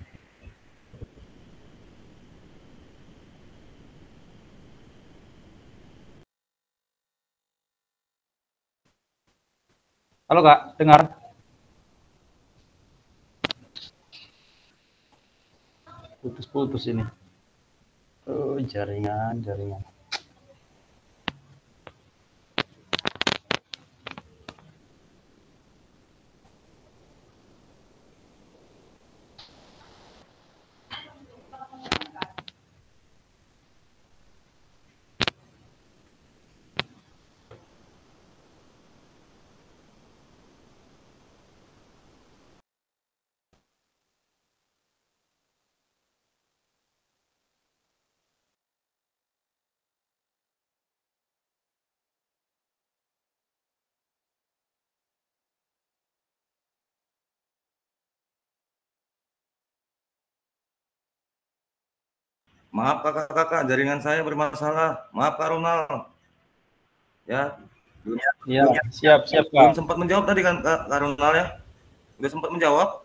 Halo Kak, dengar? Putus-putus ini. Oh, jaringan. Maaf kakak-kakak, jaringan saya bermasalah. Maaf Kak Ronald. Ya, belum, Iya, siap Kak. belum sempat menjawab tadi kan Kak Ronald ya? Udah sempat menjawab?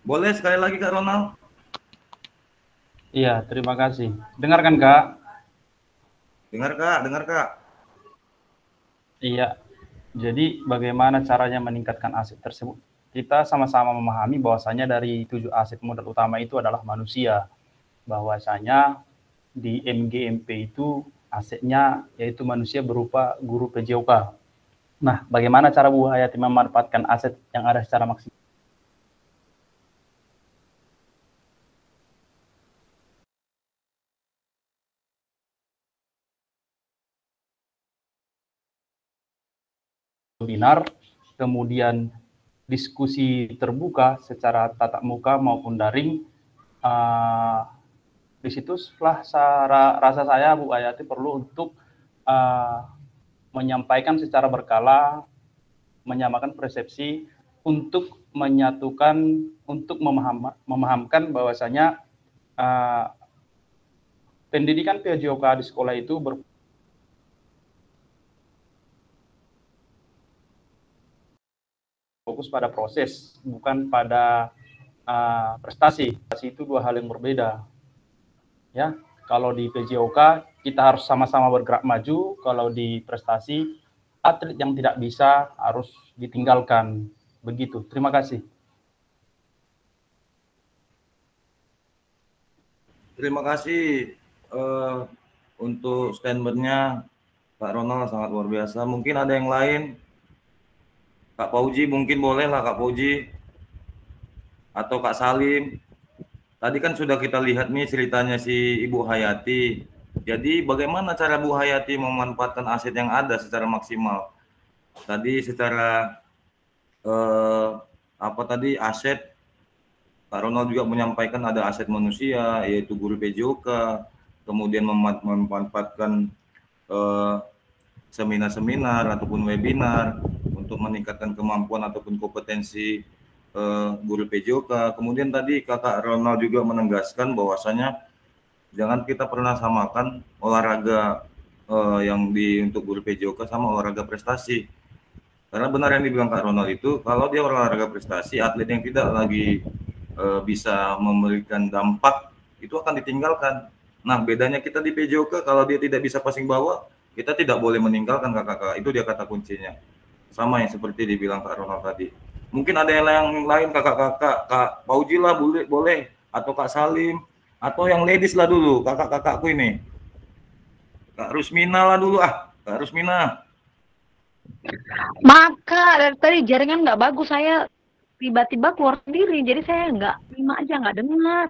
Boleh sekali lagi Kak Ronald? Iya, terima kasih. Dengarkan Kak? Dengar Kak. Iya. Jadi bagaimana caranya meningkatkan aset tersebut? Kita sama-sama memahami bahwasanya dari 7 aset modal utama itu adalah manusia. Bahwasanya di MGMP itu asetnya yaitu manusia berupa guru PJOK. Nah, bagaimana cara Bu Hayati memanfaatkan aset yang ada secara maksimal? Webinar, kemudian diskusi terbuka secara tatap muka maupun daring. Di situ setelah rasa saya Bu Hayati perlu untuk menyampaikan secara berkala, menyamakan persepsi untuk menyatukan, untuk memahamkan bahwasanya pendidikan PJOK di sekolah itu fokus pada proses, bukan pada prestasi. Prestasi itu dua hal yang berbeda. Ya, kalau di PJOK kita harus sama-sama bergerak maju, kalau di prestasi atlet yang tidak bisa harus ditinggalkan. Begitu. Terima kasih. Terima kasih untuk statementnya Kak Ronald, sangat luar biasa. Mungkin ada yang lain? Kak Pauji mungkin boleh lah Kak Pauji. Atau Kak Salim. Tadi kan sudah kita lihat nih ceritanya si Ibu Hayati. Jadi bagaimana cara Bu Hayati memanfaatkan aset yang ada secara maksimal? Tadi secara aset, Kak Ronald juga menyampaikan ada aset manusia yaitu guru PJOK, kemudian memanfaatkan seminar-seminar ataupun webinar untuk meningkatkan kemampuan ataupun kompetensi guru PJOK. Kemudian tadi Kakak Ronald juga menegaskan bahwasanya jangan kita pernah samakan olahraga yang untuk guru PJOK sama olahraga prestasi. Karena benar yang dibilang Kak Ronald itu, kalau dia olahraga prestasi, atlet yang tidak lagi bisa memberikan dampak, itu akan ditinggalkan. Nah, bedanya kita di PJOK, kalau dia tidak bisa passing bawah, kita tidak boleh meninggalkan kakak-kakak. Itu dia kata kuncinya. Sama yang seperti dibilang Kak Ronald tadi. Mungkin ada yang lain kakak-kakak, Kak Pauji lah boleh, atau Kak Salim, atau yang ladies lah dulu, kakak-kakakku ini. Kak Rusmina lah dulu Kak Rusmina. Maaf Kak, dari tadi jaringan nggak bagus, saya tiba-tiba keluar sendiri, jadi saya nggak terima aja, nggak dengar.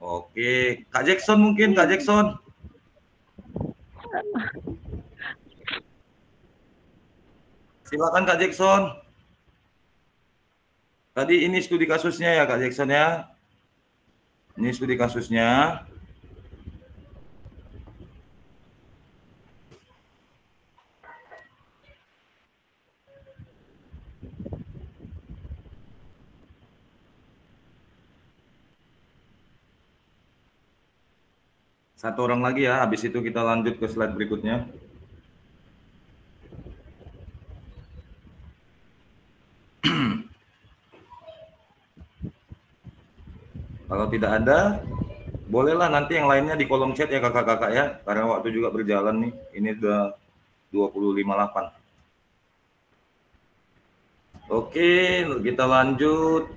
Oke, Kak Jackson mungkin, Kak Jackson. Silakan Kak Jackson. Tadi ini studi kasusnya ya Kak Jackson ya. Ini studi kasusnya. Satu orang lagi ya, habis itu kita lanjut ke slide berikutnya. tidak ada, bolehlah nanti yang lainnya di kolom chat ya kakak-kakak ya, karena waktu juga berjalan nih. Ini udah 25.8. Oke, kita lanjut.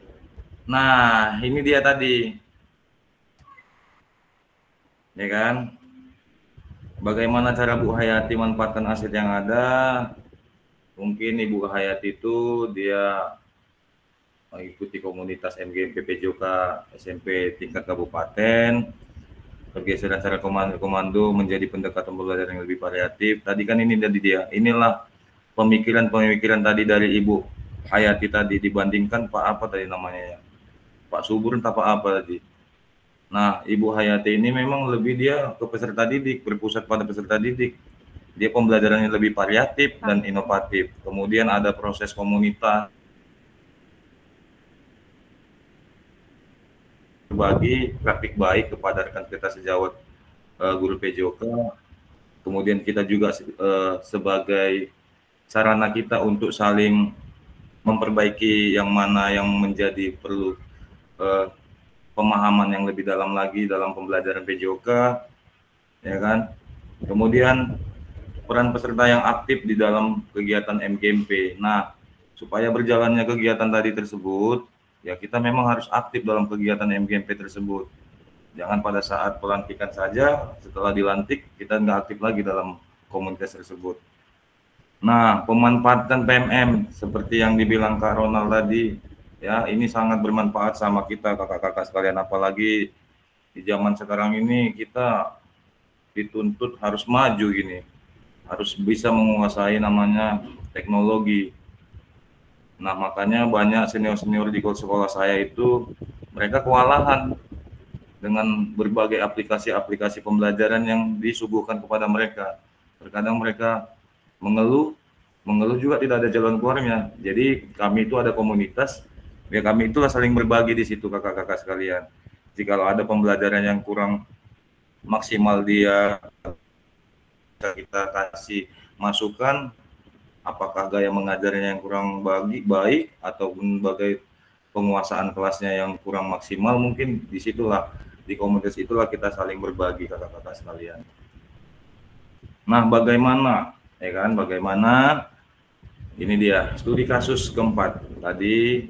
Nah, ini dia tadi. Ya kan? Bagaimana cara Bu Hayati manfaatkan aset yang ada? Mungkin Ibu Hayati itu dia mengikuti komunitas MGMP PJOK SMP tingkat kabupaten, pergeseran cara komando menjadi pendekatan pembelajaran yang lebih variatif. Tadi kan ini dari dia. Inilah pemikiran-pemikiran tadi dari Ibu Hayati tadi dibandingkan Pak apa tadi namanya ya? Pak Subur entah Pak apa tadi. Nah, Ibu Hayati ini memang lebih dia ke peserta didik, berpusat pada peserta didik. Dia pembelajarannya lebih variatif dan inovatif. Kemudian ada proses komunitas, berbagi praktik baik kepada rekan kita sejawat guru PJOK. Kemudian kita juga sebagai sarana kita untuk saling memperbaiki yang mana yang menjadi perlu pemahaman yang lebih dalam lagi dalam pembelajaran PJOK, ya kan. Kemudian peran peserta yang aktif di dalam kegiatan MGMP. Nah, supaya berjalannya kegiatan tadi tersebut, ya kita memang harus aktif dalam kegiatan MGMP tersebut. Jangan pada saat pelantikan saja, setelah dilantik kita nggak aktif lagi dalam komunitas tersebut. Nah, pemanfaatan PMM seperti yang dibilang Kak Ronald tadi, ya ini sangat bermanfaat sama kita kakak-kakak sekalian, apalagi di zaman sekarang ini kita dituntut harus maju gini, harus bisa menguasai namanya teknologi. Nah, makanya banyak senior-senior di sekolah saya itu mereka kewalahan dengan berbagai aplikasi-aplikasi pembelajaran yang disuguhkan kepada mereka. Terkadang mereka mengeluh juga tidak ada jalan keluarnya. Jadi kami itu ada komunitas, ya kami itulah saling berbagi di situ kakak-kakak sekalian. Jika ada pembelajaran yang kurang maksimal dia, kita kasih masukan, apakah gaya mengajarnya yang kurang baik ataupun bagai penguasaan kelasnya yang kurang maksimal, mungkin disitulah di komunitas itulah kita saling berbagi kakak-kakak sekalian. Nah, bagaimana ya kan, bagaimana ini dia studi kasus keempat. Tadi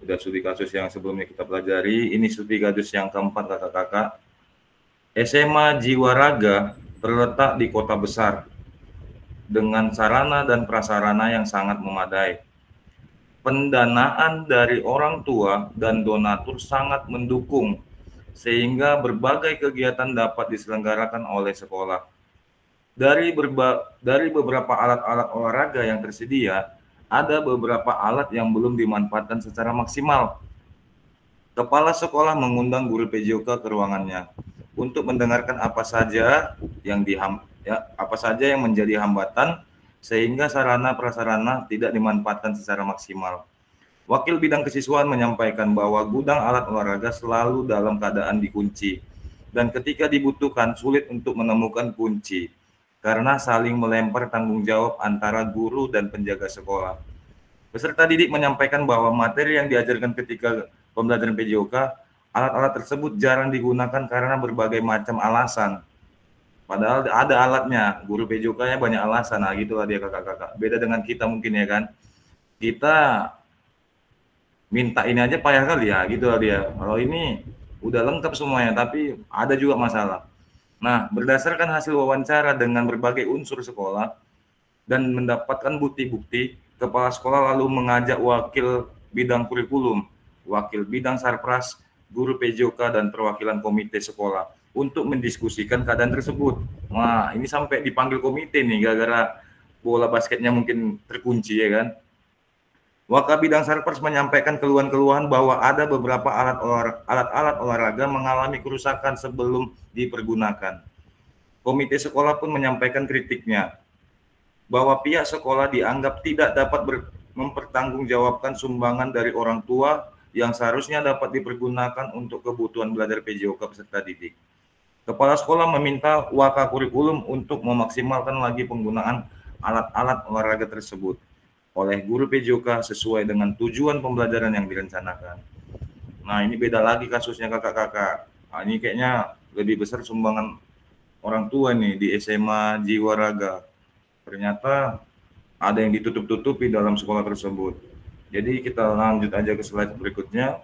udah studi kasus yang sebelumnya kita pelajari, ini studi kasus yang keempat kakak-kakak. SMA Jiwa Raga terletak di kota besar dengan sarana dan prasarana yang sangat memadai. Pendanaan dari orang tua dan donatur sangat mendukung, sehingga berbagai kegiatan dapat diselenggarakan oleh sekolah. Dari beberapa alat-alat olahraga yang tersedia, ada beberapa alat yang belum dimanfaatkan secara maksimal. Kepala sekolah mengundang guru PJOK ke ruangannya untuk mendengarkan apa saja yang menjadi hambatan sehingga sarana prasarana tidak dimanfaatkan secara maksimal. Wakil bidang kesiswaan menyampaikan bahwa gudang alat olahraga selalu dalam keadaan dikunci dan ketika dibutuhkan sulit untuk menemukan kunci karena saling melempar tanggung jawab antara guru dan penjaga sekolah. Peserta didik menyampaikan bahwa materi yang diajarkan ketika pembelajaran PJOK, alat-alat tersebut jarang digunakan karena berbagai macam alasan. Padahal ada alatnya, guru PJOK-nya banyak alasan. Nah, gitulah dia kakak-kakak. Beda dengan kita mungkin ya kan. Kita minta ini aja payah kali ya, gitulah dia. Kalau ini udah lengkap semuanya, tapi ada juga masalah. Nah, berdasarkan hasil wawancara dengan berbagai unsur sekolah dan mendapatkan bukti-bukti, kepala sekolah lalu mengajak wakil bidang kurikulum, wakil bidang sarpras, guru PJOK, dan perwakilan komite sekolah untuk mendiskusikan keadaan tersebut. Wah, ini sampai dipanggil komite nih, gara-gara bola basketnya mungkin terkunci ya kan. Wakil bidang sarpras menyampaikan keluhan-keluhan bahwa ada beberapa alat-alat olahraga mengalami kerusakan sebelum dipergunakan. Komite sekolah pun menyampaikan kritiknya, bahwa pihak sekolah dianggap tidak dapat mempertanggungjawabkan sumbangan dari orang tua yang seharusnya dapat dipergunakan untuk kebutuhan belajar PJOK peserta didik. Kepala sekolah meminta wakakurikulum untuk memaksimalkan lagi penggunaan alat-alat olahraga tersebut oleh guru PJOK sesuai dengan tujuan pembelajaran yang direncanakan. Nah, ini beda lagi kasusnya kakak-kakak. Nah, ini kayaknya lebih besar sumbangan orang tua nih di SMA Jiwa Raga. Ternyata ada yang ditutup-tutupi dalam sekolah tersebut. Jadi kita lanjut aja ke slide berikutnya.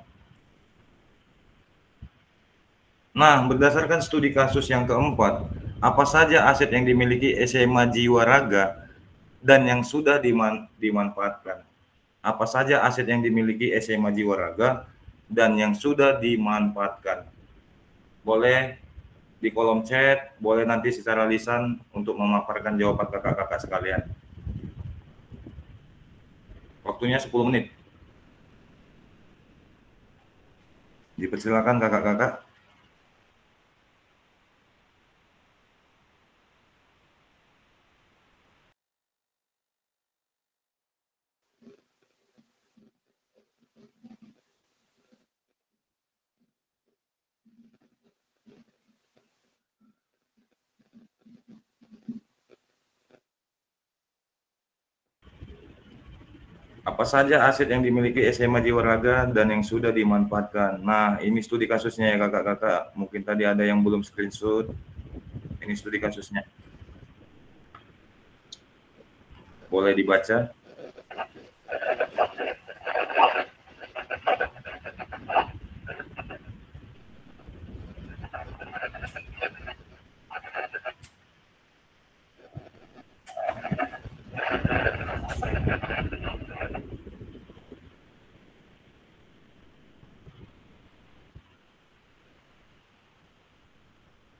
Nah, berdasarkan studi kasus yang keempat, apa saja aset yang dimiliki SMA Jiwa Raga dan yang sudah dimanfaatkan? Apa saja aset yang dimiliki SMA Jiwa Raga dan yang sudah dimanfaatkan? Boleh di kolom chat, boleh nanti secara lisan untuk memaparkan jawaban kakak-kakak sekalian. Waktunya 10 menit. Dipersilakan kakak-kakak. Apa saja aset yang dimiliki SMA Jiwa Raga dan yang sudah dimanfaatkan? Nah, ini studi kasusnya ya kakak-kakak. Mungkin tadi ada yang belum screenshot. Ini studi kasusnya. Boleh dibaca.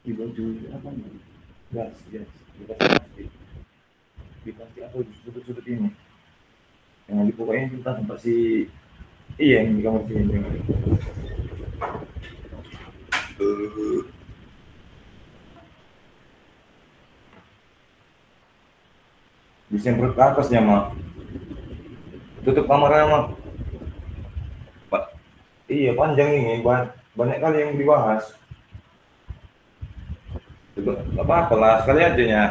Di baju apa nih? Gas. Di plastik atau di sudut-sudut ini. Yang di pokoknya kita tempat si iya yang di kamar sini. Disemprot ke atasnya mah. Tutup kamarnya mah. Pak. Iya panjang ini, banyak kali yang dibahas. Gak apa-apa lah, sekali aja ya.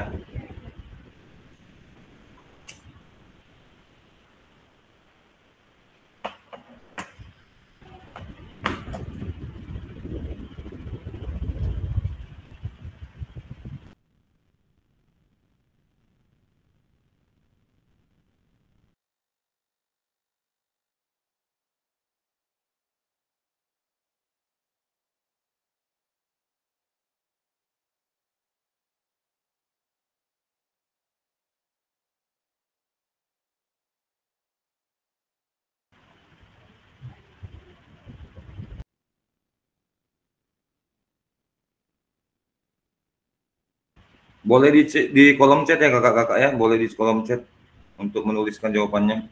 Boleh di kolom chat ya kakak-kakak ya, boleh di kolom chat untuk menuliskan jawabannya.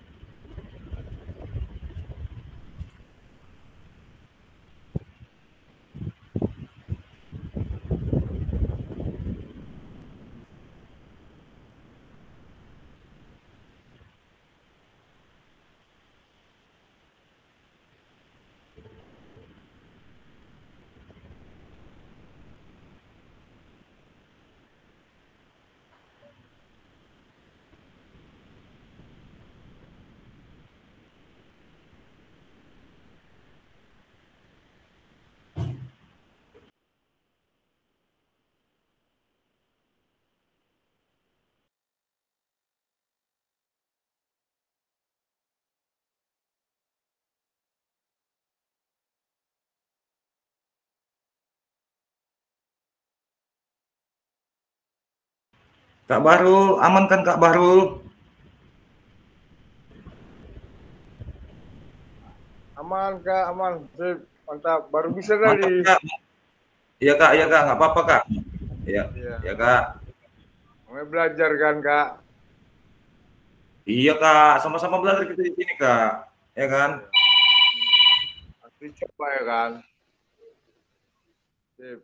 Kak Bahrul, aman kan Kak Bahrul? Aman Kak, aman. Sip, mantap. Baru bisa Mantap tadi. Kak. Iya Kak, nggak apa-apa Kak. Iya, Iya. iya Kak. Mau belajar kan Kak? Iya Kak, sama-sama belajar kita di sini Kak. Ya kan? Pasti coba ya kan? Sip.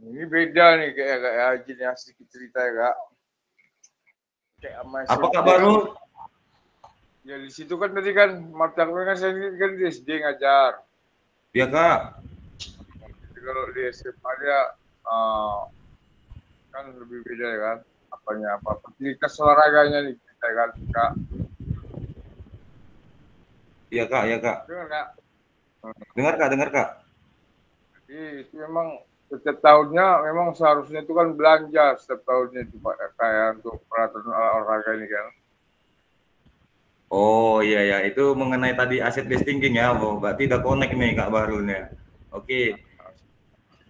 Ini beda nih kayak Izin yang sedikit cerita ya kak. Kayak sama Apa SMP. Kak Baru? Ya di situ kan tadi kan mata gue kan saya kan di SD ngajar. Ya Kak. Jadi kalau di SMA dia kan lebih beda ya kan. Apa fasilitas olahraganya nih kita kan kak. Iya Kak, ya Kak. Dengar kak. Dengar Kak. Jadi itu memang setiap tahunnya memang seharusnya itu kan belanja setiap tahunnya itu Pak kayak untuk peralatan olahraga ini kan. Oh iya ya, itu mengenai tadi asset based thinking ya. Oh, berarti udah connect nih Kak Barunya. Oke.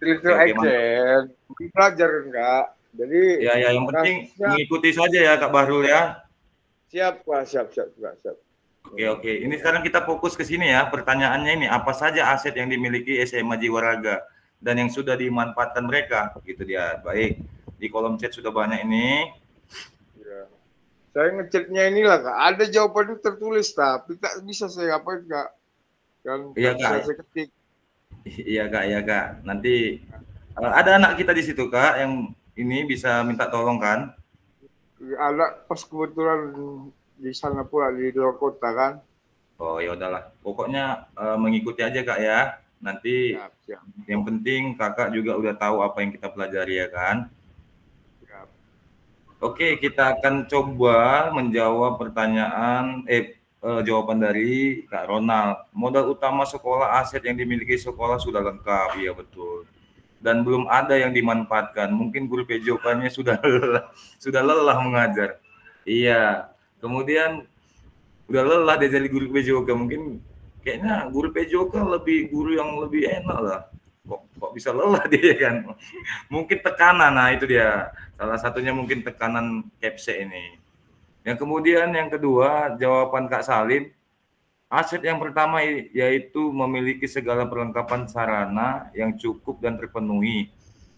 Itu Oke, action, belajar kan kak. Jadi Ya yang penting mengikuti saja ya Kak Bahrul ya. siap Pak, siap. Oke. Ini sekarang kita fokus ke sini ya. Pertanyaannya ini, apa saja aset yang dimiliki SMA Jiwa Raga dan yang sudah dimanfaatkan mereka? Gitu dia. Baik. Di kolom chat sudah banyak ini. Ya. Saya ngechatnya inilah kak. Ada jawabannya tertulis tapi tak bisa saya apain kak. Kan Iya, bisa Kak. saya ketik. Iya Kak. Nanti ada anak kita di situ Kak yang ini bisa minta tolong kan? Ada pas kebetulan di sana pula di luar kota kan. Oh ya udahlah. Pokoknya mengikuti aja Kak ya. Nanti Siap. yang penting Kakak juga udah tahu apa yang kita pelajari ya kan? Siap. Oke, kita akan coba menjawab pertanyaan jawaban dari Kak Ronald. Modal utama sekolah, aset yang dimiliki sekolah sudah lengkap, iya betul. Dan belum ada yang dimanfaatkan. Mungkin guru PJOK-nya sudah lelah mengajar. Iya. Kemudian udah lelah dia jadi guru PJOK. Mungkin kayaknya guru PJOK guru yang lebih enak lah. Kok bisa lelah dia kan? Mungkin tekanan, nah itu dia. Salah satunya mungkin tekanan KEPSE ini. Yang kemudian yang kedua, jawaban Kak Salim, aset yang pertama yaitu memiliki segala perlengkapan sarana yang cukup dan terpenuhi,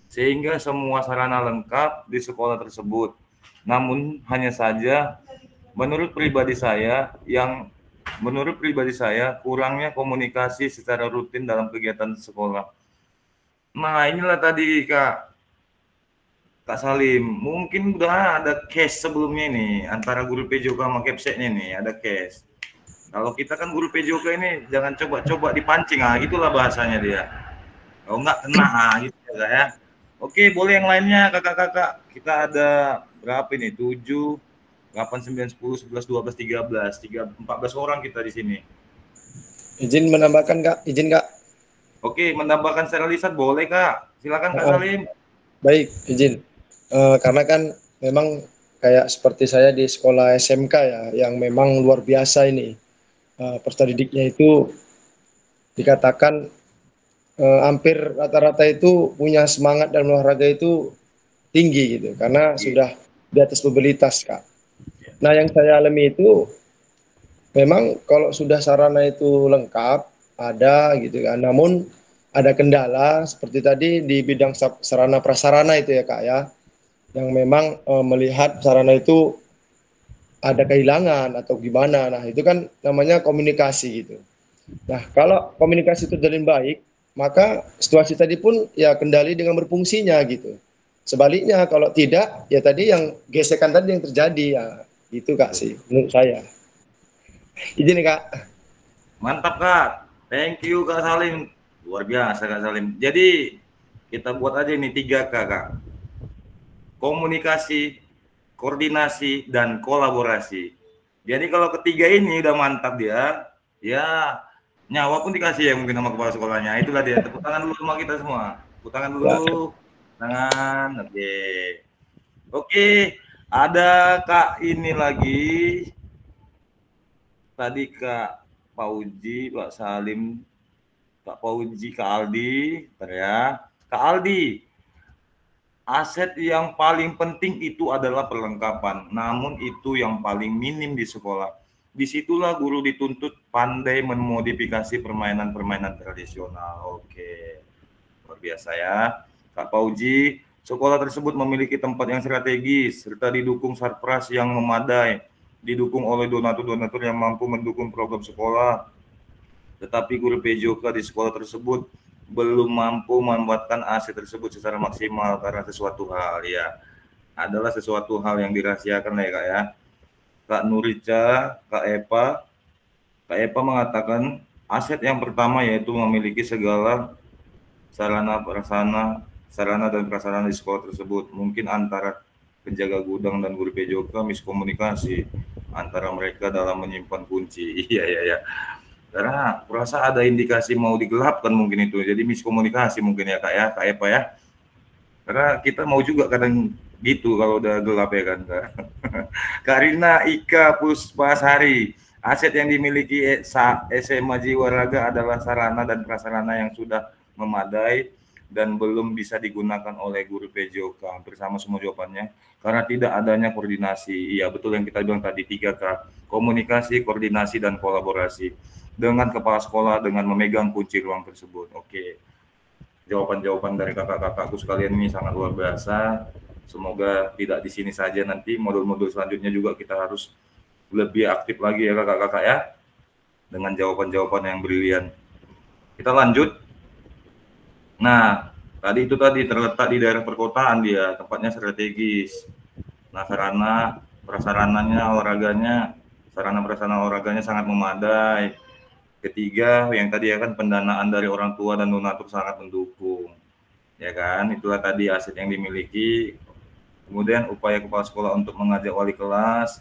sehingga semua sarana lengkap di sekolah tersebut. Namun hanya saja menurut pribadi saya kurangnya komunikasi secara rutin dalam kegiatan sekolah. Nah inilah tadi Kak Salim, mungkin udah ada case sebelumnya nih antara guru PJOK sama KEPSE nih, ada case. Kalau kita kan guru PJOK ini jangan coba-coba dipancing, itulah bahasanya dia. Kalau nggak kena, gitu ya. Oke, boleh yang lainnya kakak-kakak. Kita ada berapa ini? 7, 8, 9, 10, 11, 12, 13, 14 orang kita di sini. Izin menambahkan Kak, izin Kak. Oke, menambahkan secara lisan boleh Kak. Silakan Kak Salim. Baik, izin. Karena kan memang kayak seperti saya di sekolah SMK ya, yang memang luar biasa ini. Peserta didiknya itu dikatakan hampir rata-rata itu punya semangat dan olahraga itu tinggi gitu, karena sudah di atas mobilitas Kak. Nah yang saya alami itu memang kalau sudah sarana itu lengkap, ada gitu kan, namun ada kendala seperti tadi di bidang sarana prasarana itu ya Kak ya, yang memang melihat sarana itu ada kehilangan atau gimana. Nah itu kan namanya komunikasi gitu. Nah kalau komunikasi itu terjalin baik, maka situasi tadi pun ya kendali dengan berfungsinya gitu. Sebaliknya kalau tidak, ya tadi yang gesekan tadi yang terjadi ya itu Kak sih menurut saya. Izin nih Kak. Mantap Kak, thank you Kak Salim, luar biasa Kak Salim. Jadi kita buat aja ini 3K Kak. Komunikasi, koordinasi, dan kolaborasi. Jadi kalau ketiga ini udah mantap dia, ya nyawa pun dikasih ya mungkin sama kepala sekolahnya. Itulah dia. Tepuk tangan dulu sama kita semua. Tepuk tangan dulu. Tangan. Oke. Ada Kak ini lagi. Tadi Kak Pauji, Pak Salim, Kak Pauji, Kak Aldi. Bentar ya. Kak Aldi. Aset yang paling penting itu adalah perlengkapan, namun itu yang paling minim di sekolah. Disitulah guru dituntut pandai memodifikasi permainan-permainan tradisional. Oke, luar biasa ya. Kak Pauji, sekolah tersebut memiliki tempat yang strategis, serta didukung sarpras yang memadai, didukung oleh donatur-donatur yang mampu mendukung program sekolah. Tetapi guru PJOK di sekolah tersebut belum mampu memanfaatkan aset tersebut secara maksimal karena sesuatu hal ya adalah sesuatu hal yang dirahasiakan ya Kak ya. Kak Nurica, Kak Epa mengatakan aset yang pertama yaitu memiliki segala sarana dan prasarana di sekolah tersebut. Mungkin antara penjaga gudang dan guru PJOK miskomunikasi antara mereka dalam menyimpan kunci. Iya. Karena kurasa ada indikasi mau digelapkan mungkin itu. Jadi miskomunikasi mungkin ya Kak ya, Kak Epa ya. Karena kita mau juga kadang gitu kalau udah gelap ya kan Kak. Karina Ika Puspasari, aset yang dimiliki SMA Jiwa Raga adalah sarana dan prasarana yang sudah memadai dan belum bisa digunakan oleh guru PJOK. Bersama semua jawabannya. Karena tidak adanya koordinasi. Iya betul yang kita bilang tadi 3K. Komunikasi, koordinasi, dan kolaborasi dengan kepala sekolah dengan memegang kunci ruang tersebut. Oke. Jawaban-jawaban dari kakak-kakakku sekalian ini sangat luar biasa. Semoga tidak di sini saja, nanti modul-modul selanjutnya juga kita harus lebih aktif lagi ya kakak-kakak ya. Dengan jawaban-jawaban yang brilian. Kita lanjut. Nah, tadi terletak di daerah perkotaan dia, tempatnya strategis. Nah, sarana prasarananya sangat memadai. Ketiga, yang tadi ya kan pendanaan dari orang tua dan donatur sangat mendukung. Ya kan, itulah tadi aset yang dimiliki. Kemudian upaya kepala sekolah untuk mengajak wali kelas,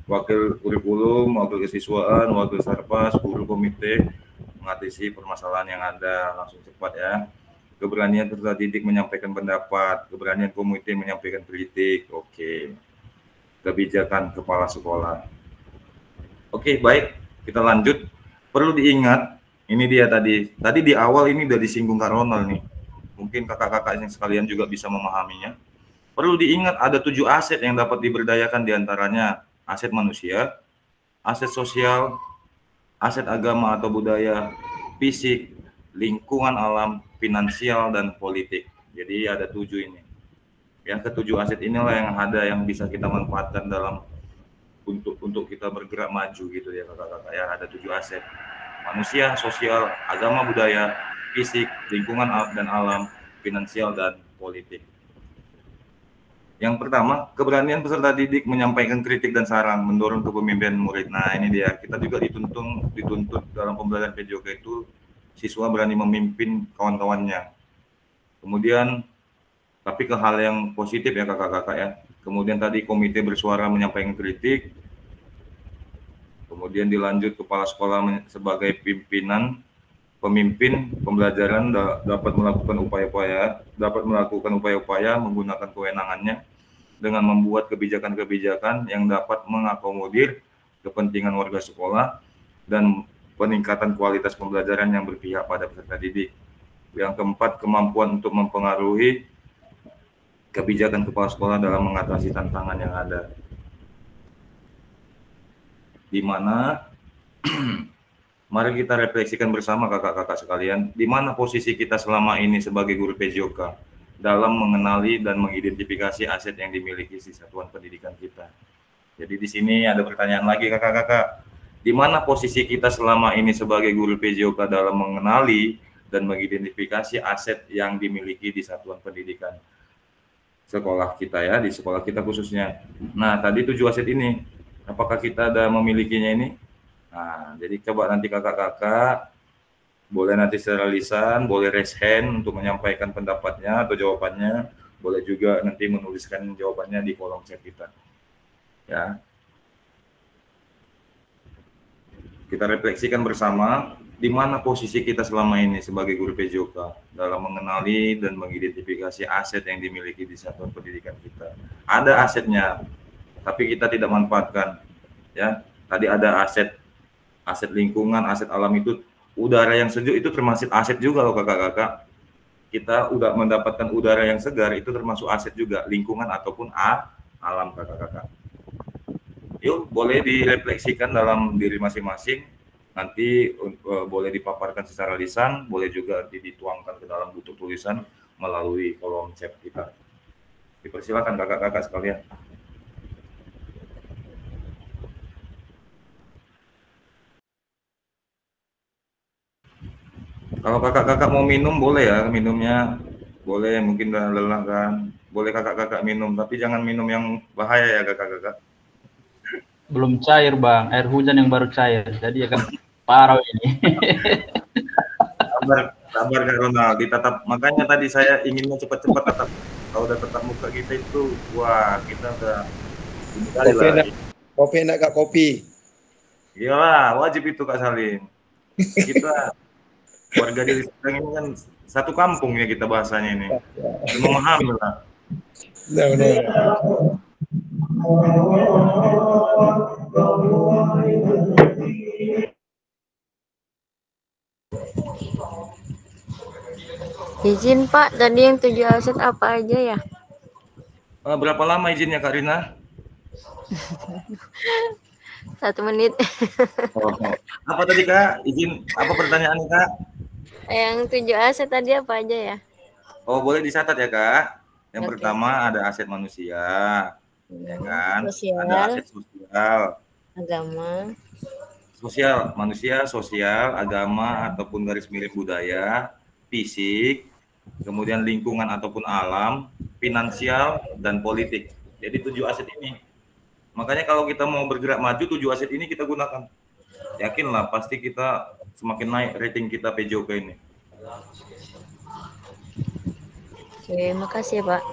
wakil kurikulum, wakil kesiswaan, wakil sarpas, guru komite mengatasi permasalahan yang ada langsung cepat ya. Keberanian peserta didik menyampaikan pendapat, keberanian komite menyampaikan kritik. Oke. Kebijakan kepala sekolah. Oke, baik, kita lanjut. Perlu diingat, ini dia tadi di awal ini udah disinggung Kak Ronald nih. Mungkin kakak-kakak yang sekalian juga bisa memahaminya. Perlu diingat ada 7 aset yang dapat diberdayakan, diantaranya aset manusia, aset sosial, aset agama atau budaya, fisik, lingkungan alam, finansial, dan politik. Jadi ada 7 ini. Yang ke-7 aset inilah yang ada yang bisa kita manfaatkan dalam untuk kita bergerak maju gitu ya kakak-kakak ya. Ada 7 aset: manusia, sosial, agama, budaya, fisik, lingkungan dan alam, finansial, dan politik. Yang pertama, keberanian peserta didik menyampaikan kritik dan saran, mendorong kepemimpinan murid. Nah ini dia, kita juga dituntut dalam pembelajaran PJOK itu siswa berani memimpin kawan-kawannya. Kemudian tapi ke hal yang positif ya kakak-kakak ya. Kemudian tadi komite bersuara menyampaikan kritik. Kemudian dilanjut kepala sekolah sebagai pemimpin pembelajaran dapat melakukan upaya-upaya menggunakan kewenangannya dengan membuat kebijakan-kebijakan yang dapat mengakomodir kepentingan warga sekolah dan peningkatan kualitas pembelajaran yang berpihak pada peserta didik. Yang keempat, kemampuan untuk mempengaruhi kebijakan kepala sekolah dalam mengatasi tantangan yang ada. Di mana mari kita refleksikan bersama kakak-kakak sekalian, di mana posisi kita selama ini sebagai guru PJOK dalam mengenali dan mengidentifikasi aset yang dimiliki si satuan pendidikan kita. Jadi di sini ada pertanyaan lagi kakak-kakak, di mana posisi kita selama ini sebagai guru PJOK dalam mengenali dan mengidentifikasi aset yang dimiliki di satuan pendidikan sekolah kita ya, di sekolah kita khususnya. Nah, tadi 7 aset ini, apakah kita ada memilikinya ini? Nah, jadi coba nanti kakak-kakak, boleh nanti secara lisan, boleh raise hand untuk menyampaikan pendapatnya atau jawabannya, boleh juga nanti menuliskan jawabannya di kolom chat kita. Ya. Kita refleksikan bersama, di mana posisi kita selama ini sebagai guru PJOK dalam mengenali dan mengidentifikasi aset yang dimiliki di satuan pendidikan kita. Ada asetnya, tapi kita tidak manfaatkan. Ya, tadi ada aset lingkungan, aset alam itu, udara yang sejuk itu termasuk aset juga loh kakak-kakak. Kita udah mendapatkan udara yang segar itu termasuk aset juga, lingkungan ataupun alam kakak-kakak. Yuk, boleh direfleksikan dalam diri masing-masing. Nanti boleh dipaparkan secara lisan, boleh juga nanti dituangkan ke dalam bentuk tulisan melalui kolom chat kita. Dipersilakan kakak-kakak sekalian. Kalau kakak-kakak mau minum boleh ya, minumnya boleh, mungkin udah lelah kan. Boleh kakak-kakak minum, tapi jangan minum yang bahaya ya kakak-kakak. Belum cair bang, air hujan yang baru cair, jadi akan parah ini. Sabar Kak Ronald, ditatap. Makanya tadi saya inginnya cepat-cepat tatap. Kalau udah tatap muka kita itu, wah kita udah ini kali Kopi lah. enak, kopi enak Kak, kopi. Iyalah, wajib itu Kak Salim. Kita warga Deli Serdang ini kan satu kampung ya kita bahasanya ini. Memahami lah. Benar. Izin Pak, tadi yang 7 aset apa aja ya? Berapa lama izinnya Kak Rina? 1 menit. Oh. Apa tadi Kak? Izin apa pertanyaannya Kak? Yang 7 aset tadi apa aja ya? Oh boleh dicatat ya Kak. Yang Oke. pertama ada aset manusia, ya kan? Sosial. Ada aset sosial. Agama. Sosial, manusia, sosial, agama ataupun garis miring budaya, fisik, kemudian lingkungan ataupun alam, finansial dan politik. Jadi 7 aset ini. Makanya kalau kita mau bergerak maju 7 aset ini kita gunakan. Yakinlah pasti kita semakin naik rating kita PJOK ini. Oke, makasih ya Pak.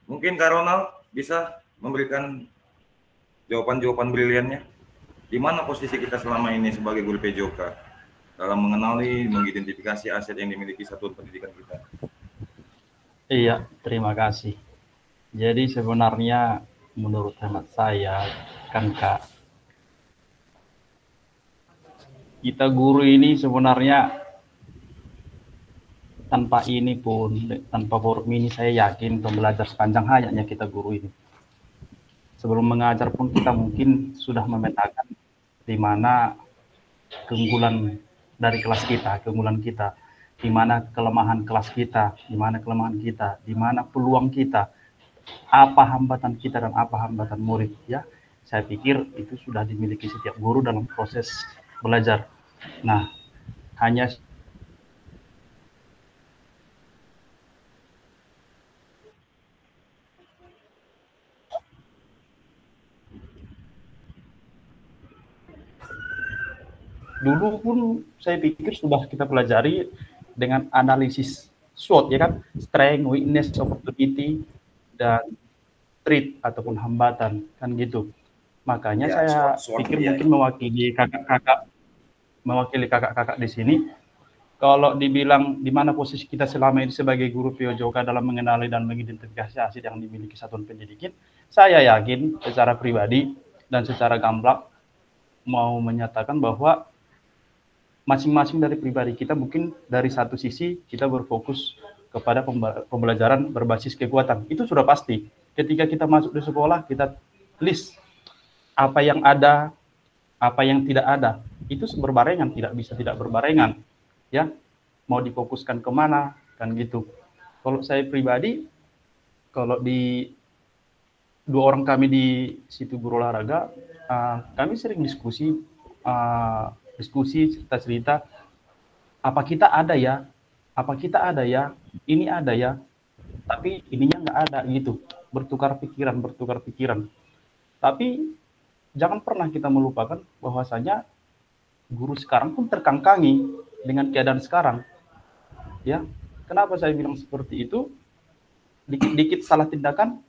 Mungkin Kak Ronald bisa memberikan jawaban-jawaban briliannya. Di mana posisi kita selama ini sebagai guru PJOK dalam mengenali, mengidentifikasi aset yang dimiliki satuan pendidikan kita? Iya, terima kasih. Jadi sebenarnya menurut hemat saya, kan Kak, kita guru ini sebenarnya tanpa ini pun, tanpa forum ini saya yakin pembelajar sepanjang hayatnya kita guru ini. Sebelum mengajar pun kita mungkin sudah memetakan di mana keunggulan dari kelas kita, keunggulan kita, di mana kelemahan kelas kita, di mana kelemahan kita, di mana peluang kita, apa hambatan kita dan apa hambatan murid, ya. Saya pikir itu sudah dimiliki setiap guru dalam proses belajar. Nah, hanya dulu pun saya pikir sudah kita pelajari dengan analisis SWOT, ya kan, strength, weakness, opportunity, dan threat ataupun hambatan, kan gitu. Makanya Ya, saya SWOT pikir ya. mungkin mewakili kakak-kakak di sini, kalau dibilang di mana posisi kita selama ini sebagai guru PJOK dalam mengenali dan mengidentifikasi aset yang dimiliki satuan pendidikan, saya yakin secara pribadi dan secara gamblang mau menyatakan bahwa masing-masing dari pribadi kita mungkin dari satu sisi kita berfokus kepada pembelajaran berbasis kekuatan. Itu sudah pasti. Ketika kita masuk di sekolah, kita list apa yang ada, apa yang tidak ada. Itu berbarengan, tidak bisa tidak berbarengan. Ya, mau difokuskan kemana, kan gitu. Kalau saya pribadi, kalau di dua orang kami di situ guru olahraga, kami sering diskusi, cerita-cerita, apa kita ada ya, ini ada ya, tapi ininya nggak ada gitu, bertukar pikiran. Tapi jangan pernah kita melupakan bahwasanya guru sekarang pun terkangkangi dengan keadaan sekarang. Ya, kenapa saya bilang seperti itu? Dikit-dikit salah tindakan,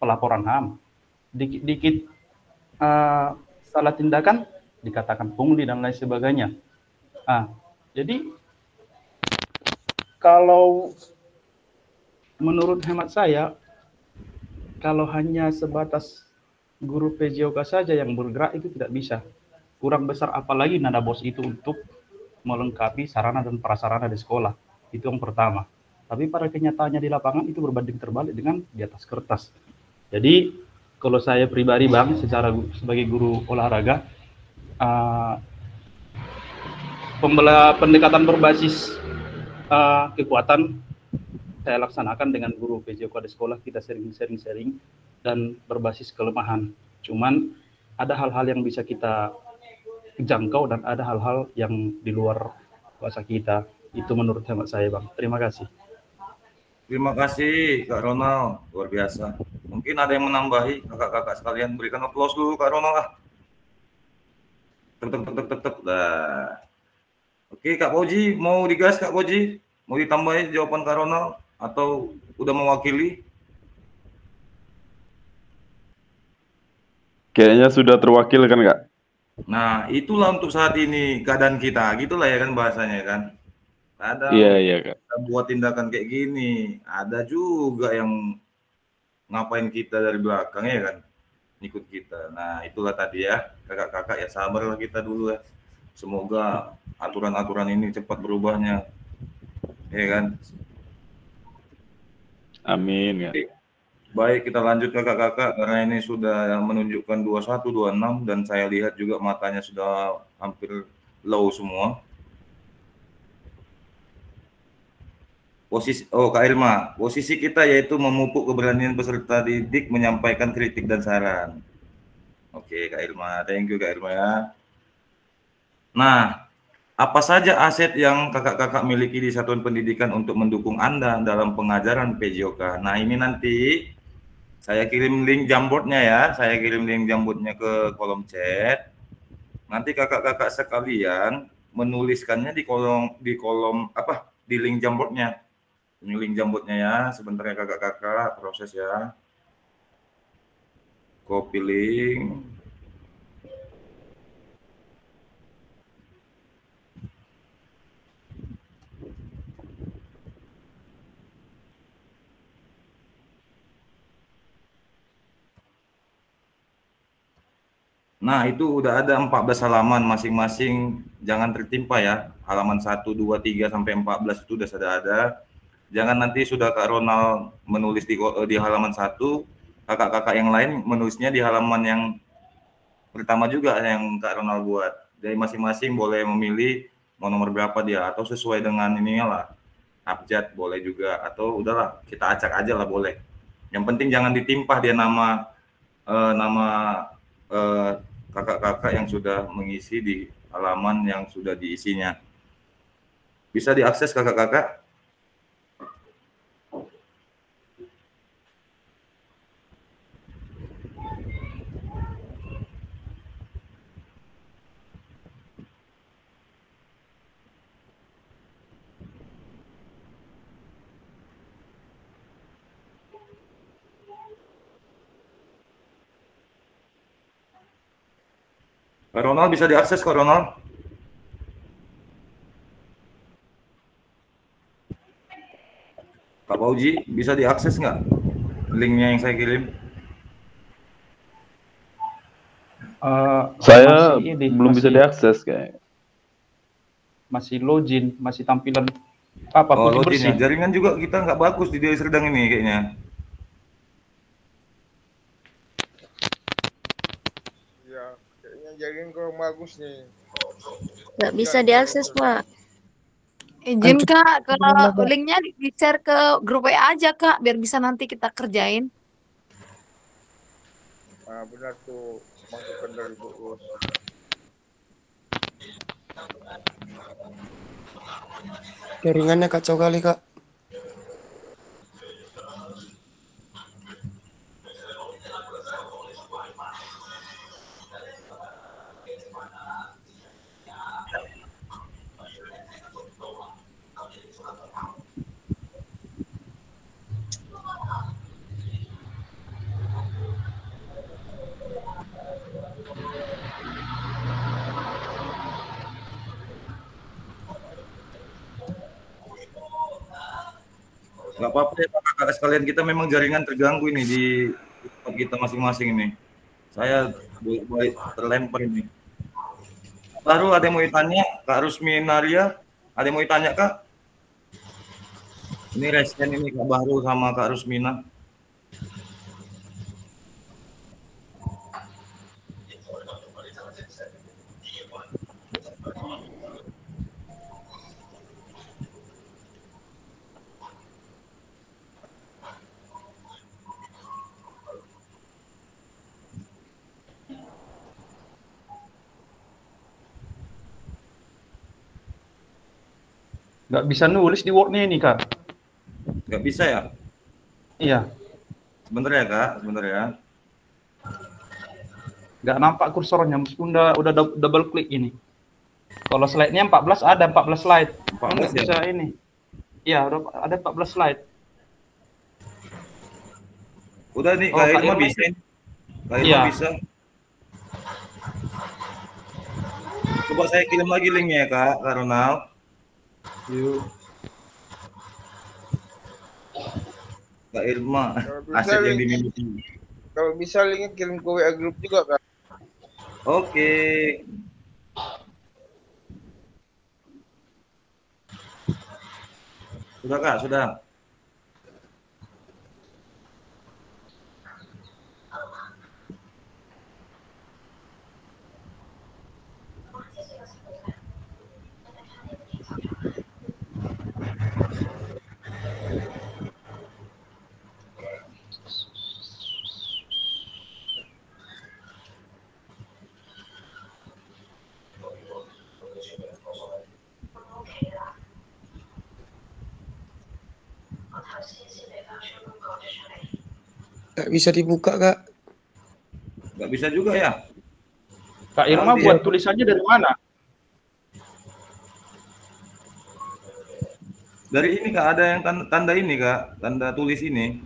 pelaporan HAM. Dikit-dikit salah tindakan, dikatakan pungli dan lain sebagainya. Jadi kalau menurut hemat saya, kalau hanya sebatas guru PJOK saja yang bergerak itu tidak bisa. Kurang besar apalagi nada bos itu untuk melengkapi sarana dan prasarana di sekolah. Itu yang pertama. Tapi pada kenyataannya di lapangan itu berbanding terbalik dengan di atas kertas. Jadi kalau saya pribadi Bang, sebagai guru olahraga, pendekatan berbasis kekuatan saya laksanakan dengan guru PJOK di sekolah. Kita sering dan berbasis kelemahan. Cuman ada hal-hal yang bisa kita jangkau dan ada hal-hal yang di luar kuasa kita. Itu menurut hemat saya Bang. Terima kasih. Terima kasih Kak Ronald, luar biasa. Mungkin ada yang menambahi, kakak-kakak sekalian, berikan aplaus dulu Kak Ronald lah. Tek. Nah. Oke Kak Poji, mau digas Kak Poji? Mau ditambahin jawaban Kak Ronald atau udah mewakili? Kayaknya sudah terwakilkan Kak. Nah, itulah untuk saat ini keadaan kita, gitulah ya kan bahasanya kan. Ada Iya Kak. Kita buat tindakan kayak gini, ada juga yang ngapain kita dari belakang ya kan, ikut kita. Nah, itulah tadi ya, kakak-kakak ya sabarlah kita dulu ya. Semoga aturan-aturan ini cepat berubahnya, ya kan. Amin ya. Baik, kita lanjut kakak-kakak karena ini sudah menunjukkan 21, 26 dan saya lihat juga matanya sudah hampir low semua. Kak Irma, posisi kita yaitu memupuk keberanian peserta didik menyampaikan kritik dan saran. Oke Kak Irma, thank you Kak Irma ya. Nah, apa saja aset yang kakak-kakak miliki di satuan pendidikan untuk mendukung Anda dalam pengajaran PJOK? Nah, ini nanti saya kirim link Jamboardnya ya, saya kirim link Jamboardnya ke kolom chat. Nanti kakak-kakak sekalian menuliskannya di link Jamboardnya. Ini link Jamboardnya ya, sebentar ya kakak-kakak, proses ya. Copy link. Nah, itu udah ada 14 halaman masing-masing, jangan tertimpa ya. Halaman 1, 2, 3 sampai 14 itu udah ada. Jangan nanti sudah Kak Ronald menulis di halaman 1, kakak-kakak yang lain menulisnya di halaman yang pertama juga yang Kak Ronald buat. Jadi masing-masing boleh memilih mau nomor berapa dia atau sesuai dengan ininya lah. Abjad boleh juga atau udahlah kita acak aja lah boleh. Yang penting jangan ditimpah dia nama kakak-kakak yang sudah mengisi di halaman yang sudah diisinya. Bisa diakses kakak-kakak? Kak Ronald bisa diakses Kak Ronald? Kak Pauji bisa diakses nggak linknya yang saya kirim? Saya masih ini, belum bisa diakses kayak. masih login, masih tampilan apa Oh, putih login ya. bersih. Jaringan juga kita nggak bagus di Deli Serdang ini kayaknya. Iya, kayaknya jaringan kurang bagus nih. Nggak bisa diakses, Pak. Izin Kak, kalau linknya di-share ke grup WA aja Kak, biar bisa nanti kita kerjain. Nah, benar tuh, masukan dari Bu Ros. Jaringannya kacau kali, Kak. Nggak apa-apa ya kakak sekalian, kita memang jaringan terganggu ini di tempat kita masing-masing ini. Saya boleh terlempar ini. Baru ada yang mau ditanya, Kak Rusmi Naria, ada yang mau ditanya Kak? Ini Resken ini Kak Bahru sama Kak Rusmina. Nggak bisa nulis di Word-nya ini, Kak. Nggak bisa ya? Iya, Sebentar ya Kak, sebentar ya. nggak nampak kursornya, meskipun udah double klik ini. Kalau slide-nya 14, ada 14 slide. 14 Nggak ya? bisa ini. Iya, ada 14 slide. Udah nih, Oh, Kak Kak Irma Irma bisa. Kak Irma Iya. bisa. Coba saya kirim lagi linknya ya Kak Ronald. Yuk. Kak Irma, Kalau bisa aset yang link- dimiliki. Kalau bisa linknya kirim ke WA grup juga kan. Oke. Sudah Kak, sudah. Nggak bisa dibuka, Kak. Nggak bisa juga ya? Kak Irma Nanti buat ya. tulisannya dari mana? Dari ini Kak, ada yang tanda ini Kak, tanda tulis ini.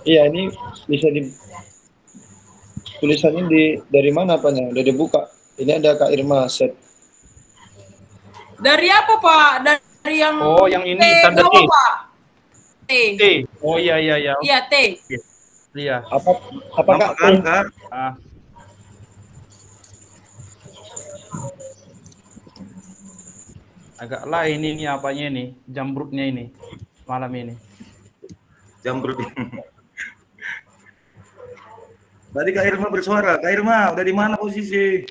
Iya, ini bisa di tulisannya dari mana apanya? Udah dibuka. Ini ada Kak Irma set. Dari apa Pak? Dari yang Oh, yang ini T tanda bawah, T. Pak. T. T. Oh iya. Iya T. Iya. Apakah Nampak kan Kak? Ah, agak lain ini apanya ini, jambrutnya ini malam ini. Jambrut. Tadi Kak Irma bersuara. Kak Irma, udah di mana posisi?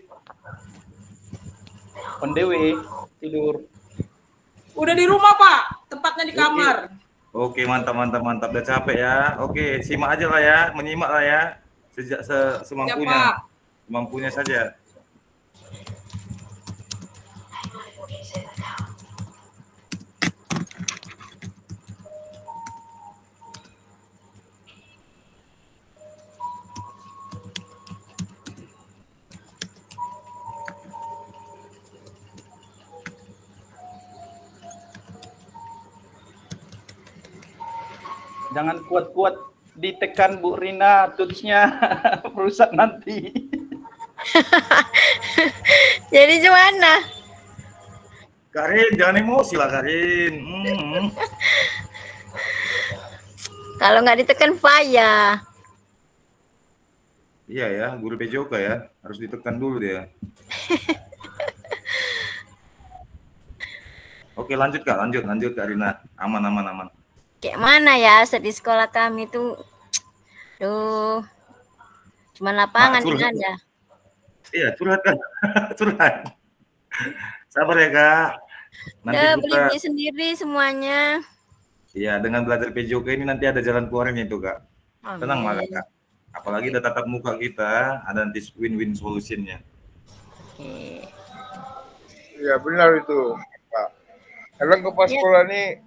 On the way, tidur. Udah di rumah Pak, tempatnya di kamar. Oke, mantap. Udah capek ya. Oke, simak aja lah ya, menyimak lah ya. Semampunya. Pak. Semampunya saja. Jangan kuat-kuat ditekan Bu Rina, tutsnya rusak nanti. Jadi gimana? Karin, jangan emosi lah Karin. Kalau nggak ditekan payah. Iya ya, guru PJOK ya, harus ditekan dulu dia. Oke, lanjut Kak, lanjut Kak Rina. Aman. Kayak mana ya aset di sekolah kami tuh? Duh, cuma lapangan yang ada. Iya, curhat kan? Curhat. Sabar ya Kak. Nanti beli sendiri semuanya. Iya, dengan belajar PJOK ini nanti ada jalan keluarnya itu Kak. Tenang lah Kak. Apalagi udah tatap muka kita, ada nanti win-win solutionnya. Iya benar itu Pak. Kadang kepala sekolah ini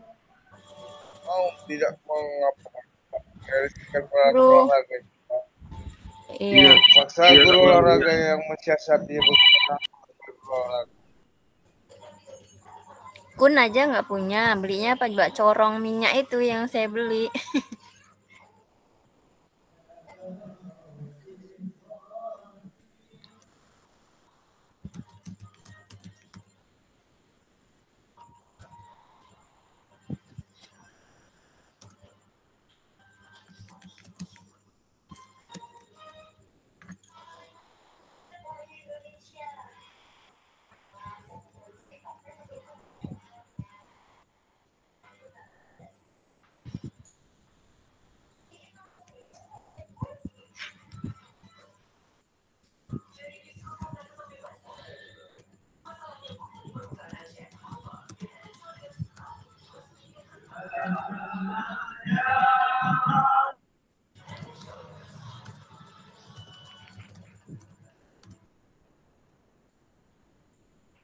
tidak mengaplikasikan olahraga. Iya. Masa guru olahraga yang mensiasati olahraga. Kun aja nggak punya, belinya apa juga corong minyak itu yang saya beli.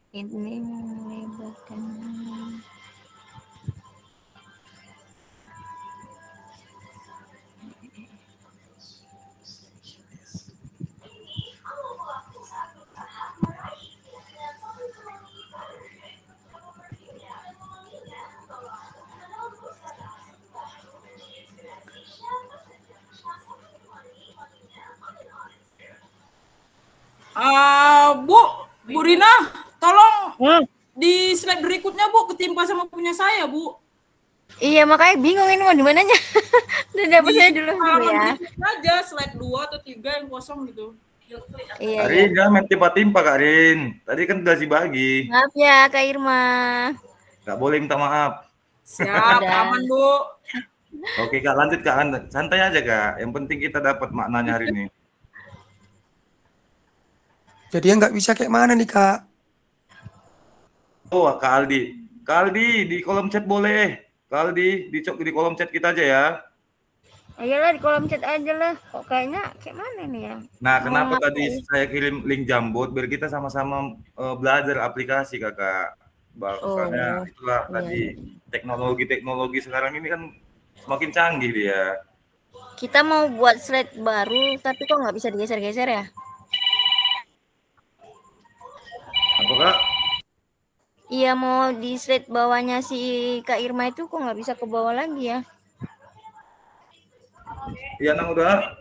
Ini melibatkan Bu Rina, tolong di slide berikutnya Bu ketimpa sama punya saya Bu. Iya makanya bingung ini mau di mananya. Udah dapat saya dulu ya. Aja slide 2 atau 3 yang kosong gitu. Iya. Rin, jangan main timpa-timpa Kak Rin. Tadi kan udah dibagi. Maaf ya Kak Irma. Gak boleh minta maaf. Siap, aman Bu. Oke Kak, lanjut Kak. Santai aja Kak. Yang penting kita dapat maknanya hari ini. Jadi nggak bisa kayak mana nih Kak? Oh Kak Aldi. Kak Aldi di kolom chat boleh. Kak Aldi di kolom chat kita aja ya. Ayolah di kolom chat aja lah. Kok kayaknya kayak mana nih ya? Nah, kenapa tadi saya kirim link Jambot biar kita sama-sama belajar aplikasi Kakak. Soalnya itulah tadi teknologi sekarang ini kan semakin canggih dia. Kita mau buat slide baru tapi kok nggak bisa digeser-geser ya? Apa Kak? Iya mau di slide bawahnya si Kak Irma itu kok nggak bisa ke bawah lagi ya? Iya Nang udah.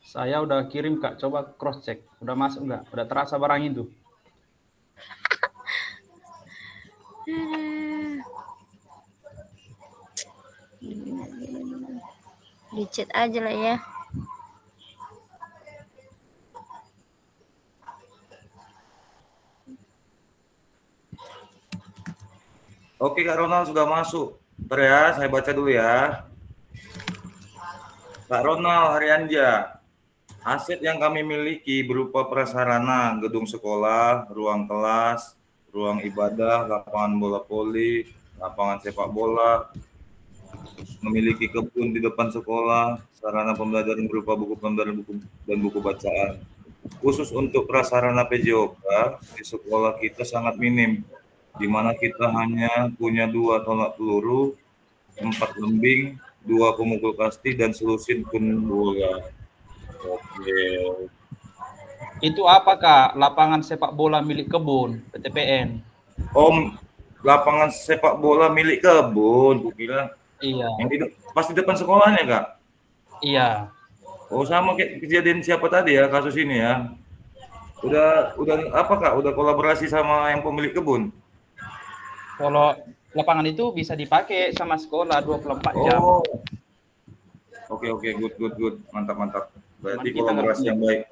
Saya udah kirim Kak, coba cross check. Udah masuk nggak? Udah terasa barang itu? Di chat aja lah ya. Oke Kak Ronald sudah masuk. Bentar ya, saya baca dulu ya. Kak Ronald Haryanja, aset yang kami miliki berupa prasarana, gedung sekolah, ruang kelas, ruang ibadah, lapangan bola voli, lapangan sepak bola, memiliki kebun di depan sekolah, sarana pembelajaran berupa buku pembelajaran dan buku bacaan. Khusus untuk prasarana PJOK di sekolah kita sangat minim, di mana kita hanya punya 2 tolak peluru, 4 lembing, 2 pemukul kasti, dan selusin pun bola. Oke. Itu apa Kak? Lapangan sepak bola milik kebun, PTPN. Lapangan sepak bola milik kebun, Bu kira. Iya. Yang pas di depan sekolahnya Kak? Iya. Oh sama kayak kejadian siapa tadi ya, kasus ini ya? Udah apa Kak? Udah kolaborasi sama yang pemilik kebun? Kalau lapangan itu bisa dipakai sama sekolah 24 jam. Oh. Oke, good. Mantap. Berarti kolaborasi yang baik.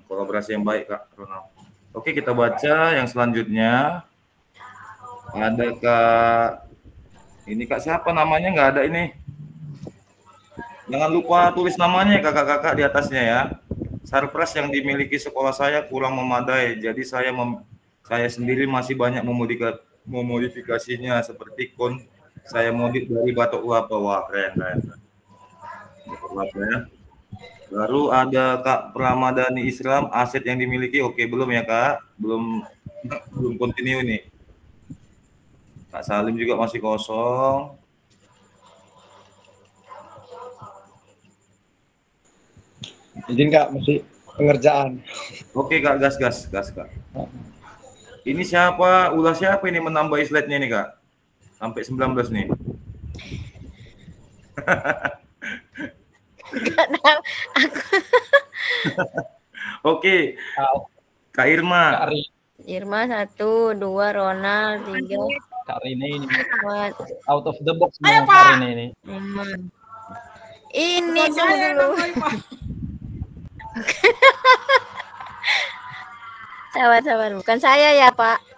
Kolaborasi yang baik Kak Ronald. Oke, kita baca yang selanjutnya. Ada Kak, ini Kak siapa namanya? Nggak ada ini. Jangan lupa tulis namanya kakak-kakak di atasnya ya. Surprise yang dimiliki sekolah saya kurang memadai, jadi saya sendiri masih banyak memodifikasinya seperti kon saya modif dari batok lapa. Wah, keren. Batok lapa ya. Baru ada Kak Pramadani Islam, aset yang dimiliki. Oke, belum ya Kak? Belum continue nih. Kak Salim juga masih kosong. Izin Kak, masih pengerjaan. Oke Kak, gas Kak. Ini siapa? Ulah siapa ini menambah slide-nya nih Kak? Sampai 19 nih. Karena aku. Oke. Kak Irma. Irma 1, 2, Ronald 3. Kak Rene ini out of the box. Ayo, Kak Pak. Rene ini. Ini dulu. Sabar, bukan saya ya Pak.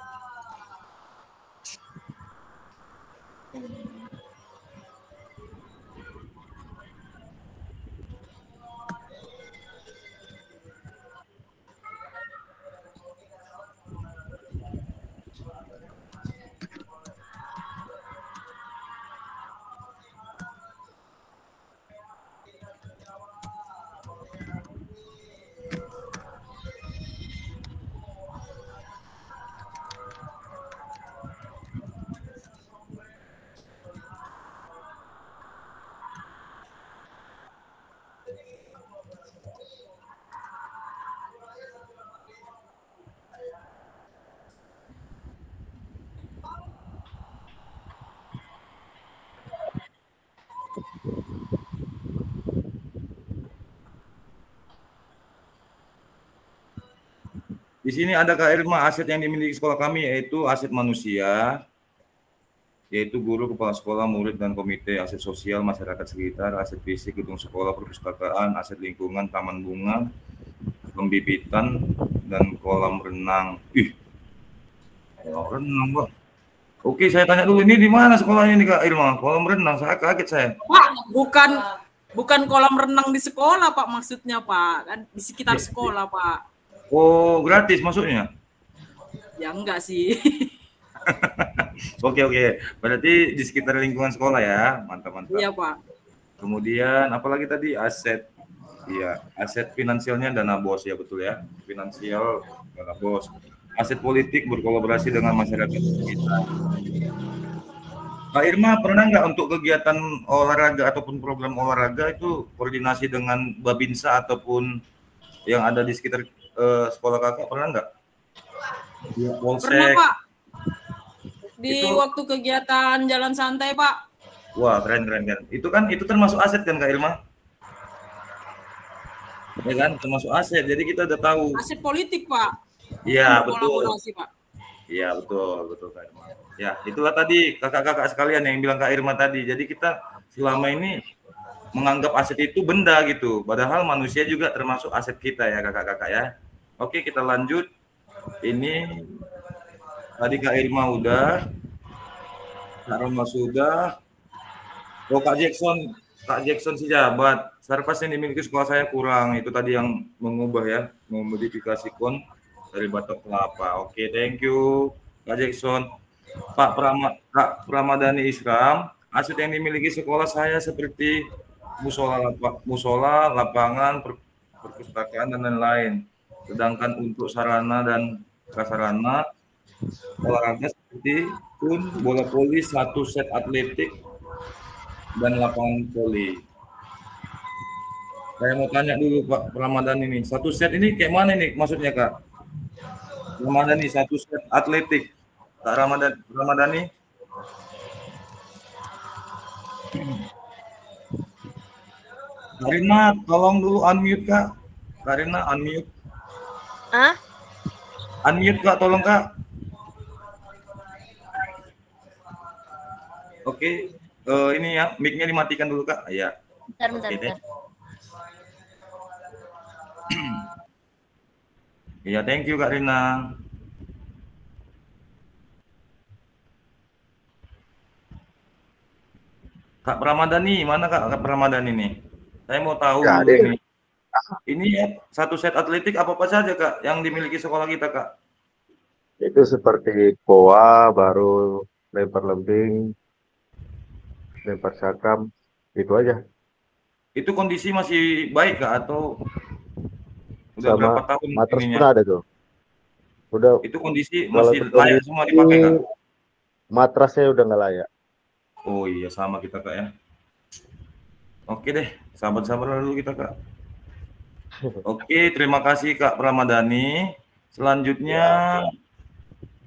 Di sini ada Kak Irma, aset yang dimiliki sekolah kami yaitu aset manusia, yaitu guru, kepala sekolah, murid, dan komite, aset sosial, masyarakat sekitar, aset fisik, gedung sekolah, perpustakaan, aset lingkungan, taman bunga, pembibitan, dan kolam renang. Kolam renang, Bang. Oke, saya tanya dulu, ini di mana sekolahnya nih Kak Irma? Kolam renang, saya kaget saya. Pak, bukan kolam renang di sekolah Pak, maksudnya Pak, kan di sekitar sekolah Pak. Oh, gratis maksudnya? Ya enggak sih. Oke. Berarti di sekitar lingkungan sekolah ya. Mantap. Iya, Pak. Kemudian apalagi tadi aset. Iya, aset finansialnya dana bos ya, betul ya. Finansial dana bos. Aset politik berkolaborasi dengan masyarakat sekitar. Kak Irma, pernah nggak untuk kegiatan olahraga ataupun program olahraga itu koordinasi dengan Babinsa ataupun yang ada di sekitar sekolah kakak, pernah nggak? Pernah Pak. Di waktu kegiatan jalan santai Pak. Wah, keren. Itu termasuk aset kan Kak Irma? Ya kan, termasuk aset. Jadi kita udah tahu. Aset politik Pak. Iya, betul. Pak. Iya, betul Kak Irma. Ya, itulah tadi kakak-kakak sekalian yang bilang Kak Irma tadi. Jadi kita selama ini menganggap aset itu benda gitu. Padahal manusia juga termasuk aset kita ya kakak-kakak ya. Oke, kita lanjut. Ini tadi Kak Irma udah, Kak Roma sudah. Oh, Kak Jackson si jabat. Surprise yang dimiliki sekolah saya kurang. Itu tadi yang mengubah ya, memodifikasi kon dari batok kelapa. Oke, thank you Kak Jackson. Kak Pramadani Islam, aset yang dimiliki sekolah saya seperti musola, lapangan, perpustakaan dan lain-lain. Sedangkan untuk sarana dan prasarana olahraga seperti bola voli, 1 set atletik, dan lapangan voli. Saya mau tanya dulu Pak Ramadan ini, 1 set ini kayak mana nih maksudnya Kak? Ramadan ini 1 set atletik. Kak Ramadani? Karina, tolong dulu unmute Kak. Karina, unmute. Unmute Kak, tolong Kak. Oke, ini ya, mic-nya dimatikan dulu Kak. Ya. Bentar. Iya, thank you Kak Rina. Kak Pramadani, mana Kak Pramadani nih? Saya mau tahu Ya, dulu ini. Ini ya, satu set atletik apa saja Kak yang dimiliki sekolah kita Kak? itu seperti poa, baru lempar lembing, lempar sakam, itu aja. Itu kondisi masih baik Kak atau udah Sama berapa tahun matras ininya? pun ada tuh. Udah Itu kondisi kalau masih layak kondisi semua dipakai Kak? matrasnya udah nggak layak. Oh iya, sama kita Kak ya. Oke deh, sabar-sabar dulu kita Kak. Oke, terima kasih Kak Pramadani. Selanjutnya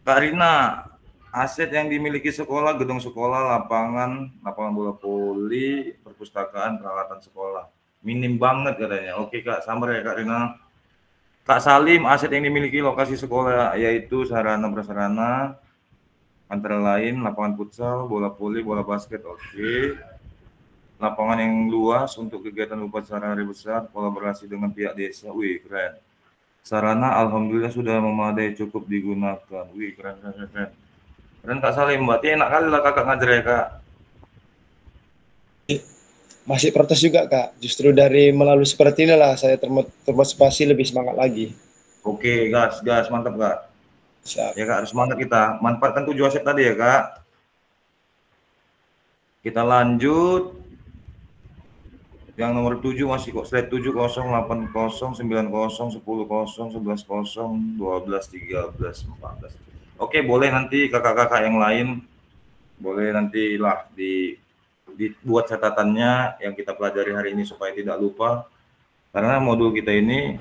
Kak Rina, aset yang dimiliki sekolah, gedung sekolah, lapangan bola voli, perpustakaan, peralatan sekolah. Minim banget katanya. Oke Kak, sabar ya Kak Rina. Kak Salim, aset yang dimiliki lokasi sekolah yaitu sarana prasarana antara lain lapangan futsal, bola voli, bola basket. Oke. Lapangan yang luas untuk kegiatan upacara hari besar, kolaborasi dengan pihak desa. Wih, keren. Sarana alhamdulillah sudah memadai, cukup digunakan. Wih, keren. Keren Kak Salim, berarti enak kali lah Kakak ngajar ya Kak. Masih protes juga Kak. Justru dari melalui seperti inilah saya termotivasi lebih semangat lagi. Oke, gas, mantap Kak. Siap. Ya Kak, harus semangat kita. Manfaatkan 7 aset tadi ya Kak. Kita lanjut. Yang nomor 7 masih kok slide 7, 0, 8, 0, 9, 0, 10, 0, 11, 0, 12, 13, 14. Oke, boleh nanti kakak-kakak yang lain, boleh nantilah dibuat catatannya yang kita pelajari hari ini supaya tidak lupa. Karena modul kita ini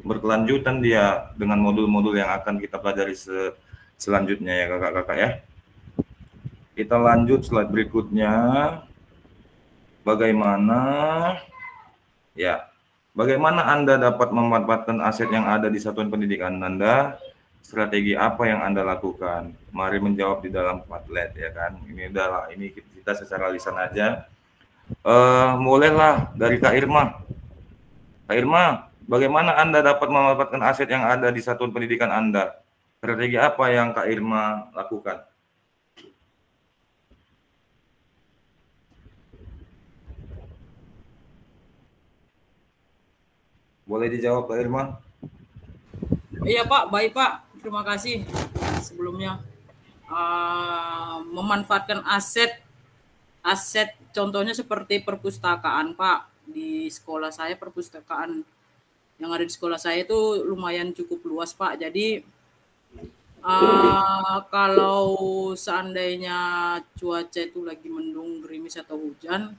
berkelanjutan dia dengan modul-modul yang akan kita pelajari selanjutnya ya kakak-kakak ya. Kita lanjut slide berikutnya. Bagaimana Anda dapat memanfaatkan aset yang ada di satuan pendidikan Anda? Strategi apa yang Anda lakukan? Mari menjawab di dalam Padlet ya kan. Ini adalah ini kita secara lisan aja. Mulailah dari Kak Irma. Kak Irma, bagaimana Anda dapat memanfaatkan aset yang ada di satuan pendidikan Anda? Strategi apa yang Kak Irma lakukan? Boleh dijawab Pak Irma? Iya Pak, baik Pak. Terima kasih sebelumnya. Memanfaatkan aset contohnya seperti perpustakaan Pak. Di sekolah saya perpustakaan yang ada di sekolah saya itu lumayan cukup luas Pak. Jadi kalau seandainya cuaca itu lagi mendung, gerimis atau hujan,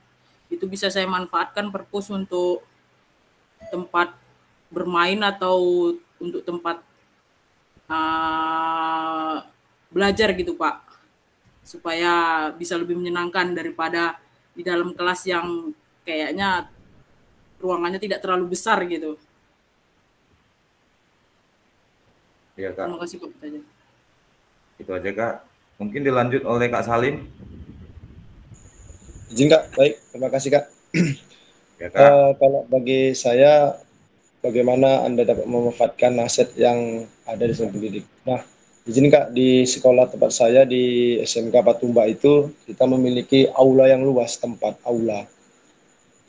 itu bisa saya manfaatkan perpus untuk tempat bermain atau untuk tempat belajar gitu Pak, supaya bisa lebih menyenangkan daripada di dalam kelas yang kayaknya ruangannya tidak terlalu besar gitu. Iya Kak. Terima kasih Pak. Itu aja Kak. Mungkin dilanjut oleh Kak Salim. Izin Kak, baik, terima kasih Kak. Ya, Kak. Kalau bagi saya, bagaimana Anda dapat memanfaatkan aset yang ada di satuan pendidik. Nah, izin Kak, di sekolah tempat saya di SMK Patumba itu kita memiliki aula yang luas, tempat aula.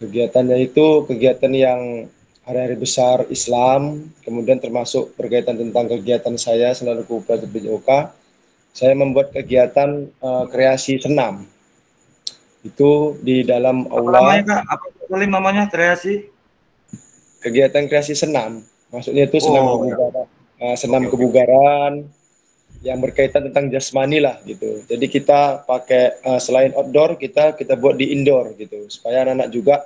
Kegiatannya itu kegiatan yang hari-hari besar Islam, kemudian termasuk berkaitan tentang kegiatan saya selaku pelajar BJOK. Saya membuat kegiatan kreasi senam. Itu di dalam aula. Apa namanya Kak? Apa namanya kreasi? Kegiatan kreasi senam. Maksudnya itu senam kebugaran yang berkaitan tentang jasmani lah gitu. Jadi kita pakai selain outdoor kita buat di indoor gitu supaya anak-anak juga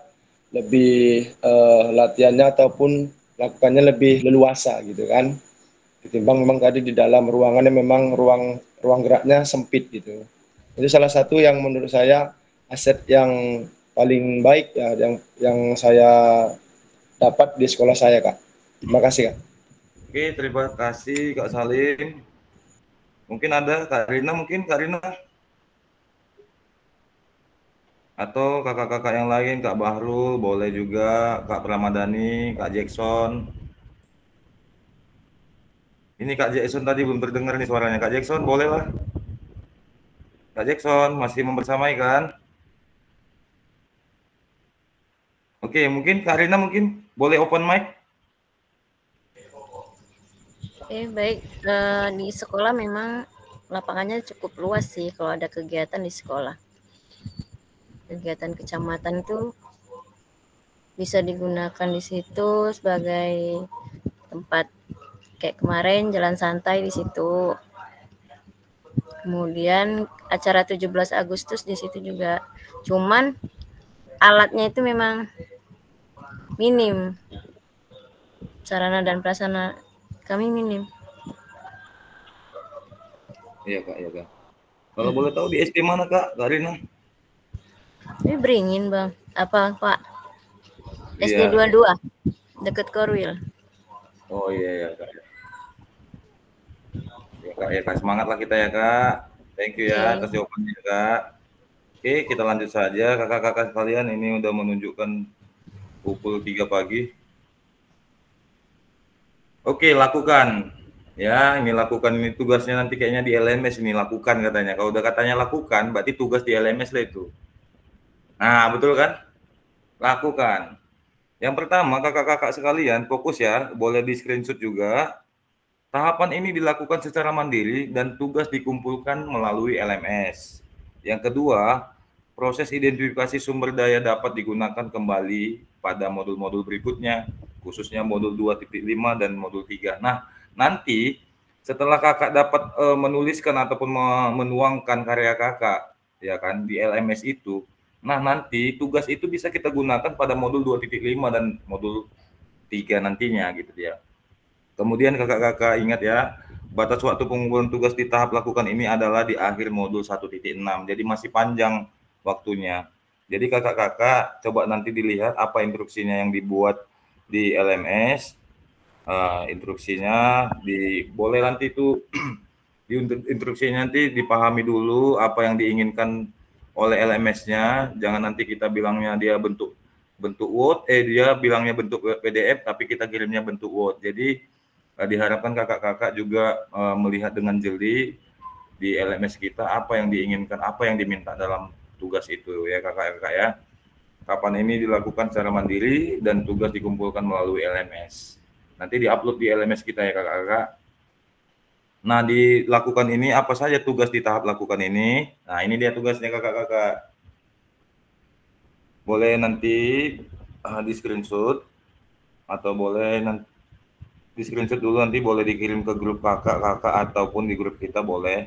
lebih latihannya ataupun lakukannya lebih leluasa gitu kan. Ketimbang memang tadi di dalam ruangannya memang ruang geraknya sempit gitu. Itu salah satu yang menurut saya aset yang paling baik ya yang saya dapat di sekolah saya Kak. Terima kasih Kak. Oke, terima kasih Kak Salim. Mungkin ada Kak Rina, atau kakak-kakak yang lain, Kak Bahrul, boleh juga, Kak Pramadani, Kak Jackson. Ini Kak Jackson tadi belum terdengar nih suaranya. Kak Jackson, boleh lah. Kak Jackson, masih membersamai kan? Oke, mungkin Kak Rina mungkin boleh open mic. Baik. Di sekolah memang lapangannya cukup luas sih kalau ada kegiatan di sekolah. Kegiatan kecamatan itu bisa digunakan di situ sebagai tempat kayak kemarin jalan santai di situ. Kemudian acara 17 Agustus di situ juga. Cuman alatnya itu memang minim. Sarana dan prasarana kami minim. Iya Kak, iya Kak. Kalau boleh tahu di SD mana Kak, Kak Rina? Ini Beringin Bang. Apa Pak? Iya. SD 22 dekat Korwil. Oh iya Kak. Ya Kak, ya Kak, semangat lah kita ya Kak. Thank you ya atas jawabannya Kak. Oke, kita lanjut saja kakak-kakak sekalian. Ini udah menunjukkan pukul 3 pagi. Oke, lakukan. Ya, ini lakukan, ini tugasnya nanti kayaknya di LMS ini, lakukan katanya. Kalau udah katanya lakukan, berarti tugas di LMS lah itu. Nah, betul kan? Lakukan. Yang pertama, kakak-kakak sekalian, fokus ya, boleh di screenshot juga. Tahapan ini dilakukan secara mandiri dan tugas dikumpulkan melalui LMS. Yang kedua, proses identifikasi sumber daya dapat digunakan kembali pada modul-modul berikutnya, khususnya modul 2.5 dan modul 3. Nah, nanti setelah kakak dapat menuliskan ataupun menuangkan karya kakak, ya kan, di LMS itu, nah nanti tugas itu bisa kita gunakan pada modul 2.5 dan modul 3 nantinya gitu ya. Kemudian kakak-kakak ingat ya, batas waktu pengumpulan tugas di tahap lakukan ini adalah di akhir modul 1.6. Jadi masih panjang waktunya. Jadi kakak-kakak coba nanti dilihat apa instruksinya yang dibuat di LMS. Instruksinya boleh nanti itu di instruksinya nanti dipahami dulu apa yang diinginkan oleh LMS-nya. Jangan nanti kita bilangnya dia bentuk Word, dia bilangnya bentuk PDF tapi kita kirimnya bentuk Word. Jadi diharapkan kakak-kakak juga melihat dengan jeli di LMS kita apa yang diinginkan, apa yang diminta dalam tugas itu ya kakak-kakak ya. Kapan ini dilakukan secara mandiri dan tugas dikumpulkan melalui LMS. Nanti diupload di LMS kita ya kakak-kakak. Nah, dilakukan ini apa saja tugas di tahap lakukan ini? Nah, ini dia tugasnya kakak-kakak. Boleh nanti di screenshot atau boleh nanti di screenshot dulu, nanti boleh dikirim ke grup kakak-kakak ataupun di grup kita boleh.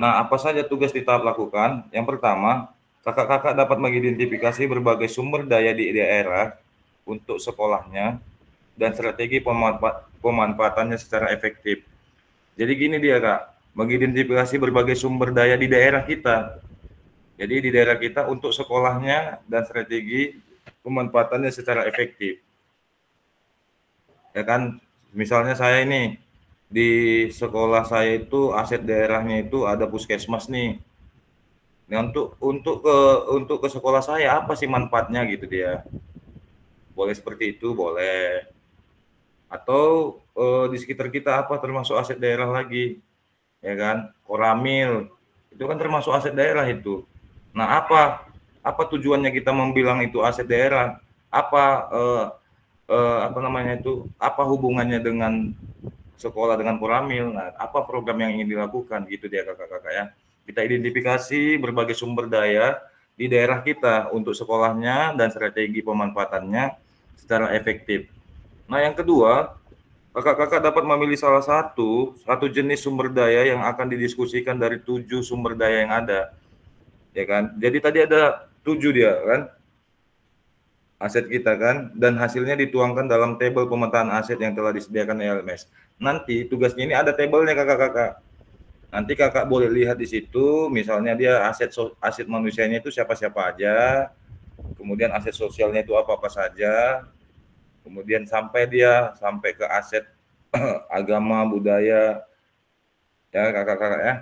Nah, apa saja tugas di tahap lakukan? Yang pertama, kakak-kakak dapat mengidentifikasi berbagai sumber daya di daerah untuk sekolahnya dan strategi pemanfaatannya secara efektif. Jadi gini dia Kak, mengidentifikasi berbagai sumber daya di daerah kita. Jadi di daerah kita untuk sekolahnya dan strategi pemanfaatannya secara efektif. Ya kan, misalnya saya ini di sekolah saya itu aset daerahnya itu ada puskesmas nih. Nah, untuk ke sekolah saya apa sih manfaatnya gitu dia. Boleh seperti itu, boleh. Atau di sekitar kita apa termasuk aset daerah lagi. Ya kan? Koramil. Itu kan termasuk aset daerah itu. Nah, apa tujuannya kita membilang itu aset daerah? Apa namanya itu? Apa hubungannya dengan sekolah dengan Koramil? Nah, apa program yang ingin dilakukan gitu dia kakak-kakak ya. Kita identifikasi berbagai sumber daya di daerah kita untuk sekolahnya dan strategi pemanfaatannya secara efektif. Nah, yang kedua, kakak-kakak dapat memilih salah satu jenis sumber daya yang akan didiskusikan dari 7 sumber daya yang ada. Ya kan? Jadi tadi ada 7 dia kan? Aset kita kan, dan hasilnya dituangkan dalam tabel pemetaan aset yang telah disediakan LMS. Nanti tugasnya ini ada tabelnya kakak-kakak. Nanti kakak boleh lihat di situ, misalnya dia aset manusianya itu siapa-siapa aja, kemudian aset sosialnya itu apa-apa saja, Kemudian sampai ke aset agama, budaya, ya kakak-kakak ya.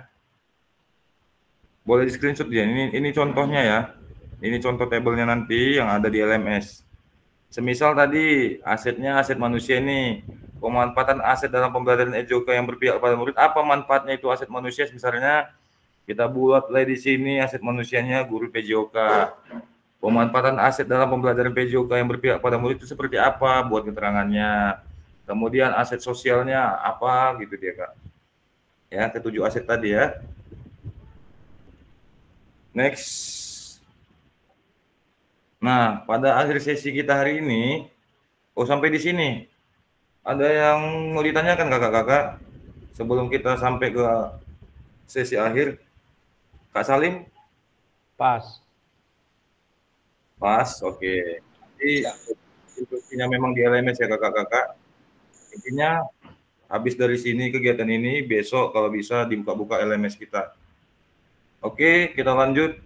Boleh di screenshot ya, ini contohnya ya. Ini contoh tabelnya nanti yang ada di LMS. Semisal tadi asetnya aset manusia ini, pemanfaatan aset dalam pembelajaran EJOK yang berpihak pada murid, apa manfaatnya itu aset manusia? Misalnya kita buat di sini aset manusianya guru PJOK. Pemanfaatan aset dalam pembelajaran PJOK yang berpihak pada murid itu seperti apa? Buat keterangannya. Kemudian aset sosialnya apa gitu dia Kak. Ya, ketujuh aset tadi ya. Next. Nah, pada akhir sesi kita hari ini, sampai di sini. Ada yang mau ditanyakan kakak-kakak sebelum kita sampai ke sesi akhir? Kak Salim? Pas. Pas, oke. Jadi instruksinya memang di LMS ya kakak-kakak. Intinya habis dari sini kegiatan ini besok kalau bisa dibuka-buka LMS kita. Oke, kita lanjut.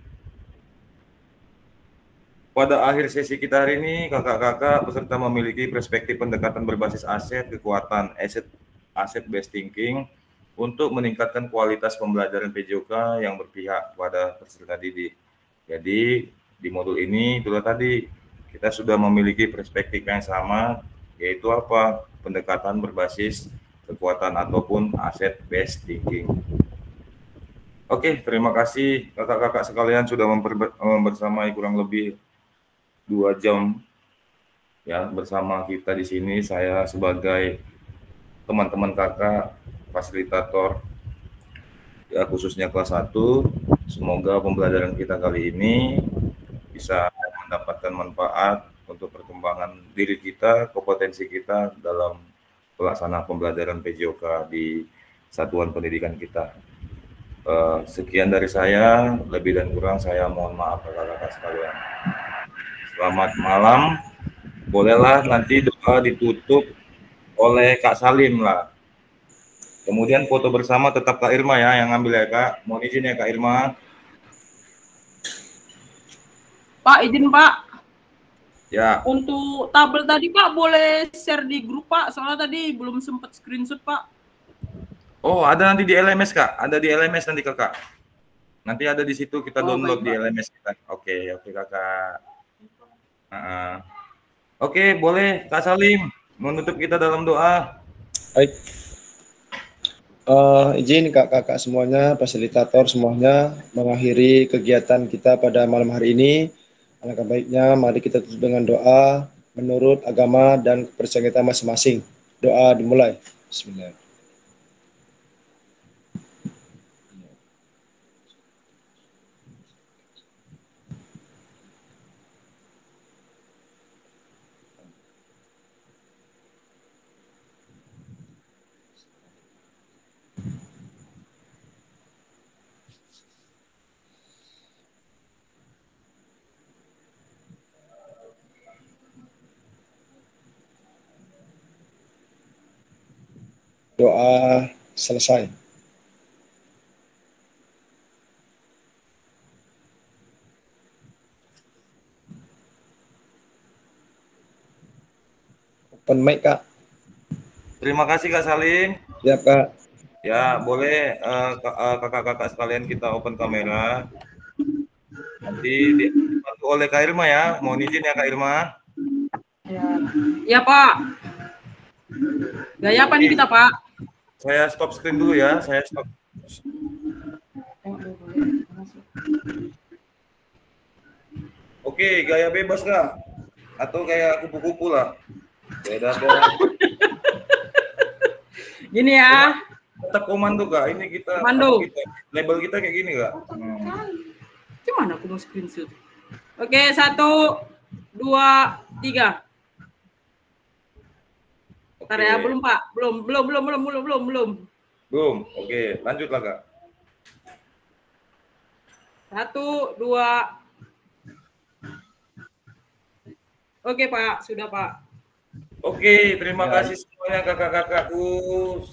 Pada akhir sesi kita hari ini, kakak-kakak peserta memiliki perspektif pendekatan berbasis aset, kekuatan, asset based thinking untuk meningkatkan kualitas pembelajaran PJOK yang berpihak pada peserta didik. Jadi, di modul ini itulah tadi kita sudah memiliki perspektif yang sama, yaitu apa? Pendekatan berbasis kekuatan ataupun asset based thinking. Oke, terima kasih kakak-kakak sekalian sudah membersamai kurang lebih 2 jam ya bersama kita di sini. Saya sebagai teman-teman kakak fasilitator ya khususnya kelas 1, semoga pembelajaran kita kali ini bisa mendapatkan manfaat untuk perkembangan diri kita, kompetensi kita dalam pelaksanaan pembelajaran PJOK di satuan pendidikan kita. Sekian dari saya, lebih dan kurang saya mohon maaf kakak-kakak sekalian. Selamat malam. Bolehlah nanti doa ditutup oleh Kak Salim lah. Kemudian foto bersama tetap Kak Irma ya yang ngambil ya Kak. Mohon izin ya Kak Irma. Pak, izin Pak. Ya. Untuk tabel tadi Pak boleh share di grup Pak, soalnya tadi belum sempat screenshot Pak. Oh, ada nanti di LMS Kak. Ada di LMS nanti Kakak. Nanti ada di situ kita download di LMS kita. Oke Kakak. Oke, boleh Kak Salim menutup kita dalam doa. Baik. Izin kakak-kakak semuanya, fasilitator semuanya mengakhiri kegiatan kita pada malam hari ini. Alangkah baiknya mari kita tutup dengan doa menurut agama dan kepercayaan kita masing-masing. Doa dimulai. Bismillah. Doa selesai. Open mic Kak. Terima kasih Kak Salim. Siap Kak. Ya, boleh kakak-kakak sekalian kita open kamera. Nanti dibantu oleh Kak Irma ya. Mohon izin ya Kak Irma. Ya Pak. Gaya apa nih kita Pak? Saya stop screen dulu ya. Saya stop. Oke, gaya bebas Kak. Atau kayak kupu-kupu lah. Beda. Gini ya. Tetap komando Kak. Ini kita komando. Label kita kayak gini Kak. Gimana aku mau screenshot? Oke, 1, 2, 3. Bentar ya, belum Pak. Belum. Oke, lanjutlah Kak. 1, 2. Oke Pak, sudah Pak. Oke, terima kasih semuanya kakak-kakakku.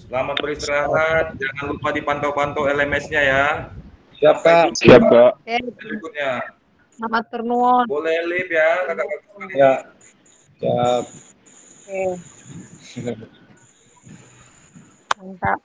Selamat beristirahat. Jangan lupa dipantau-pantau LMS-nya ya. Siap Kak. Siap Kak. Berikutnya. Selamat ternuun. Boleh live ya kakak-kakak. Ya. Siap. Oke, mantap.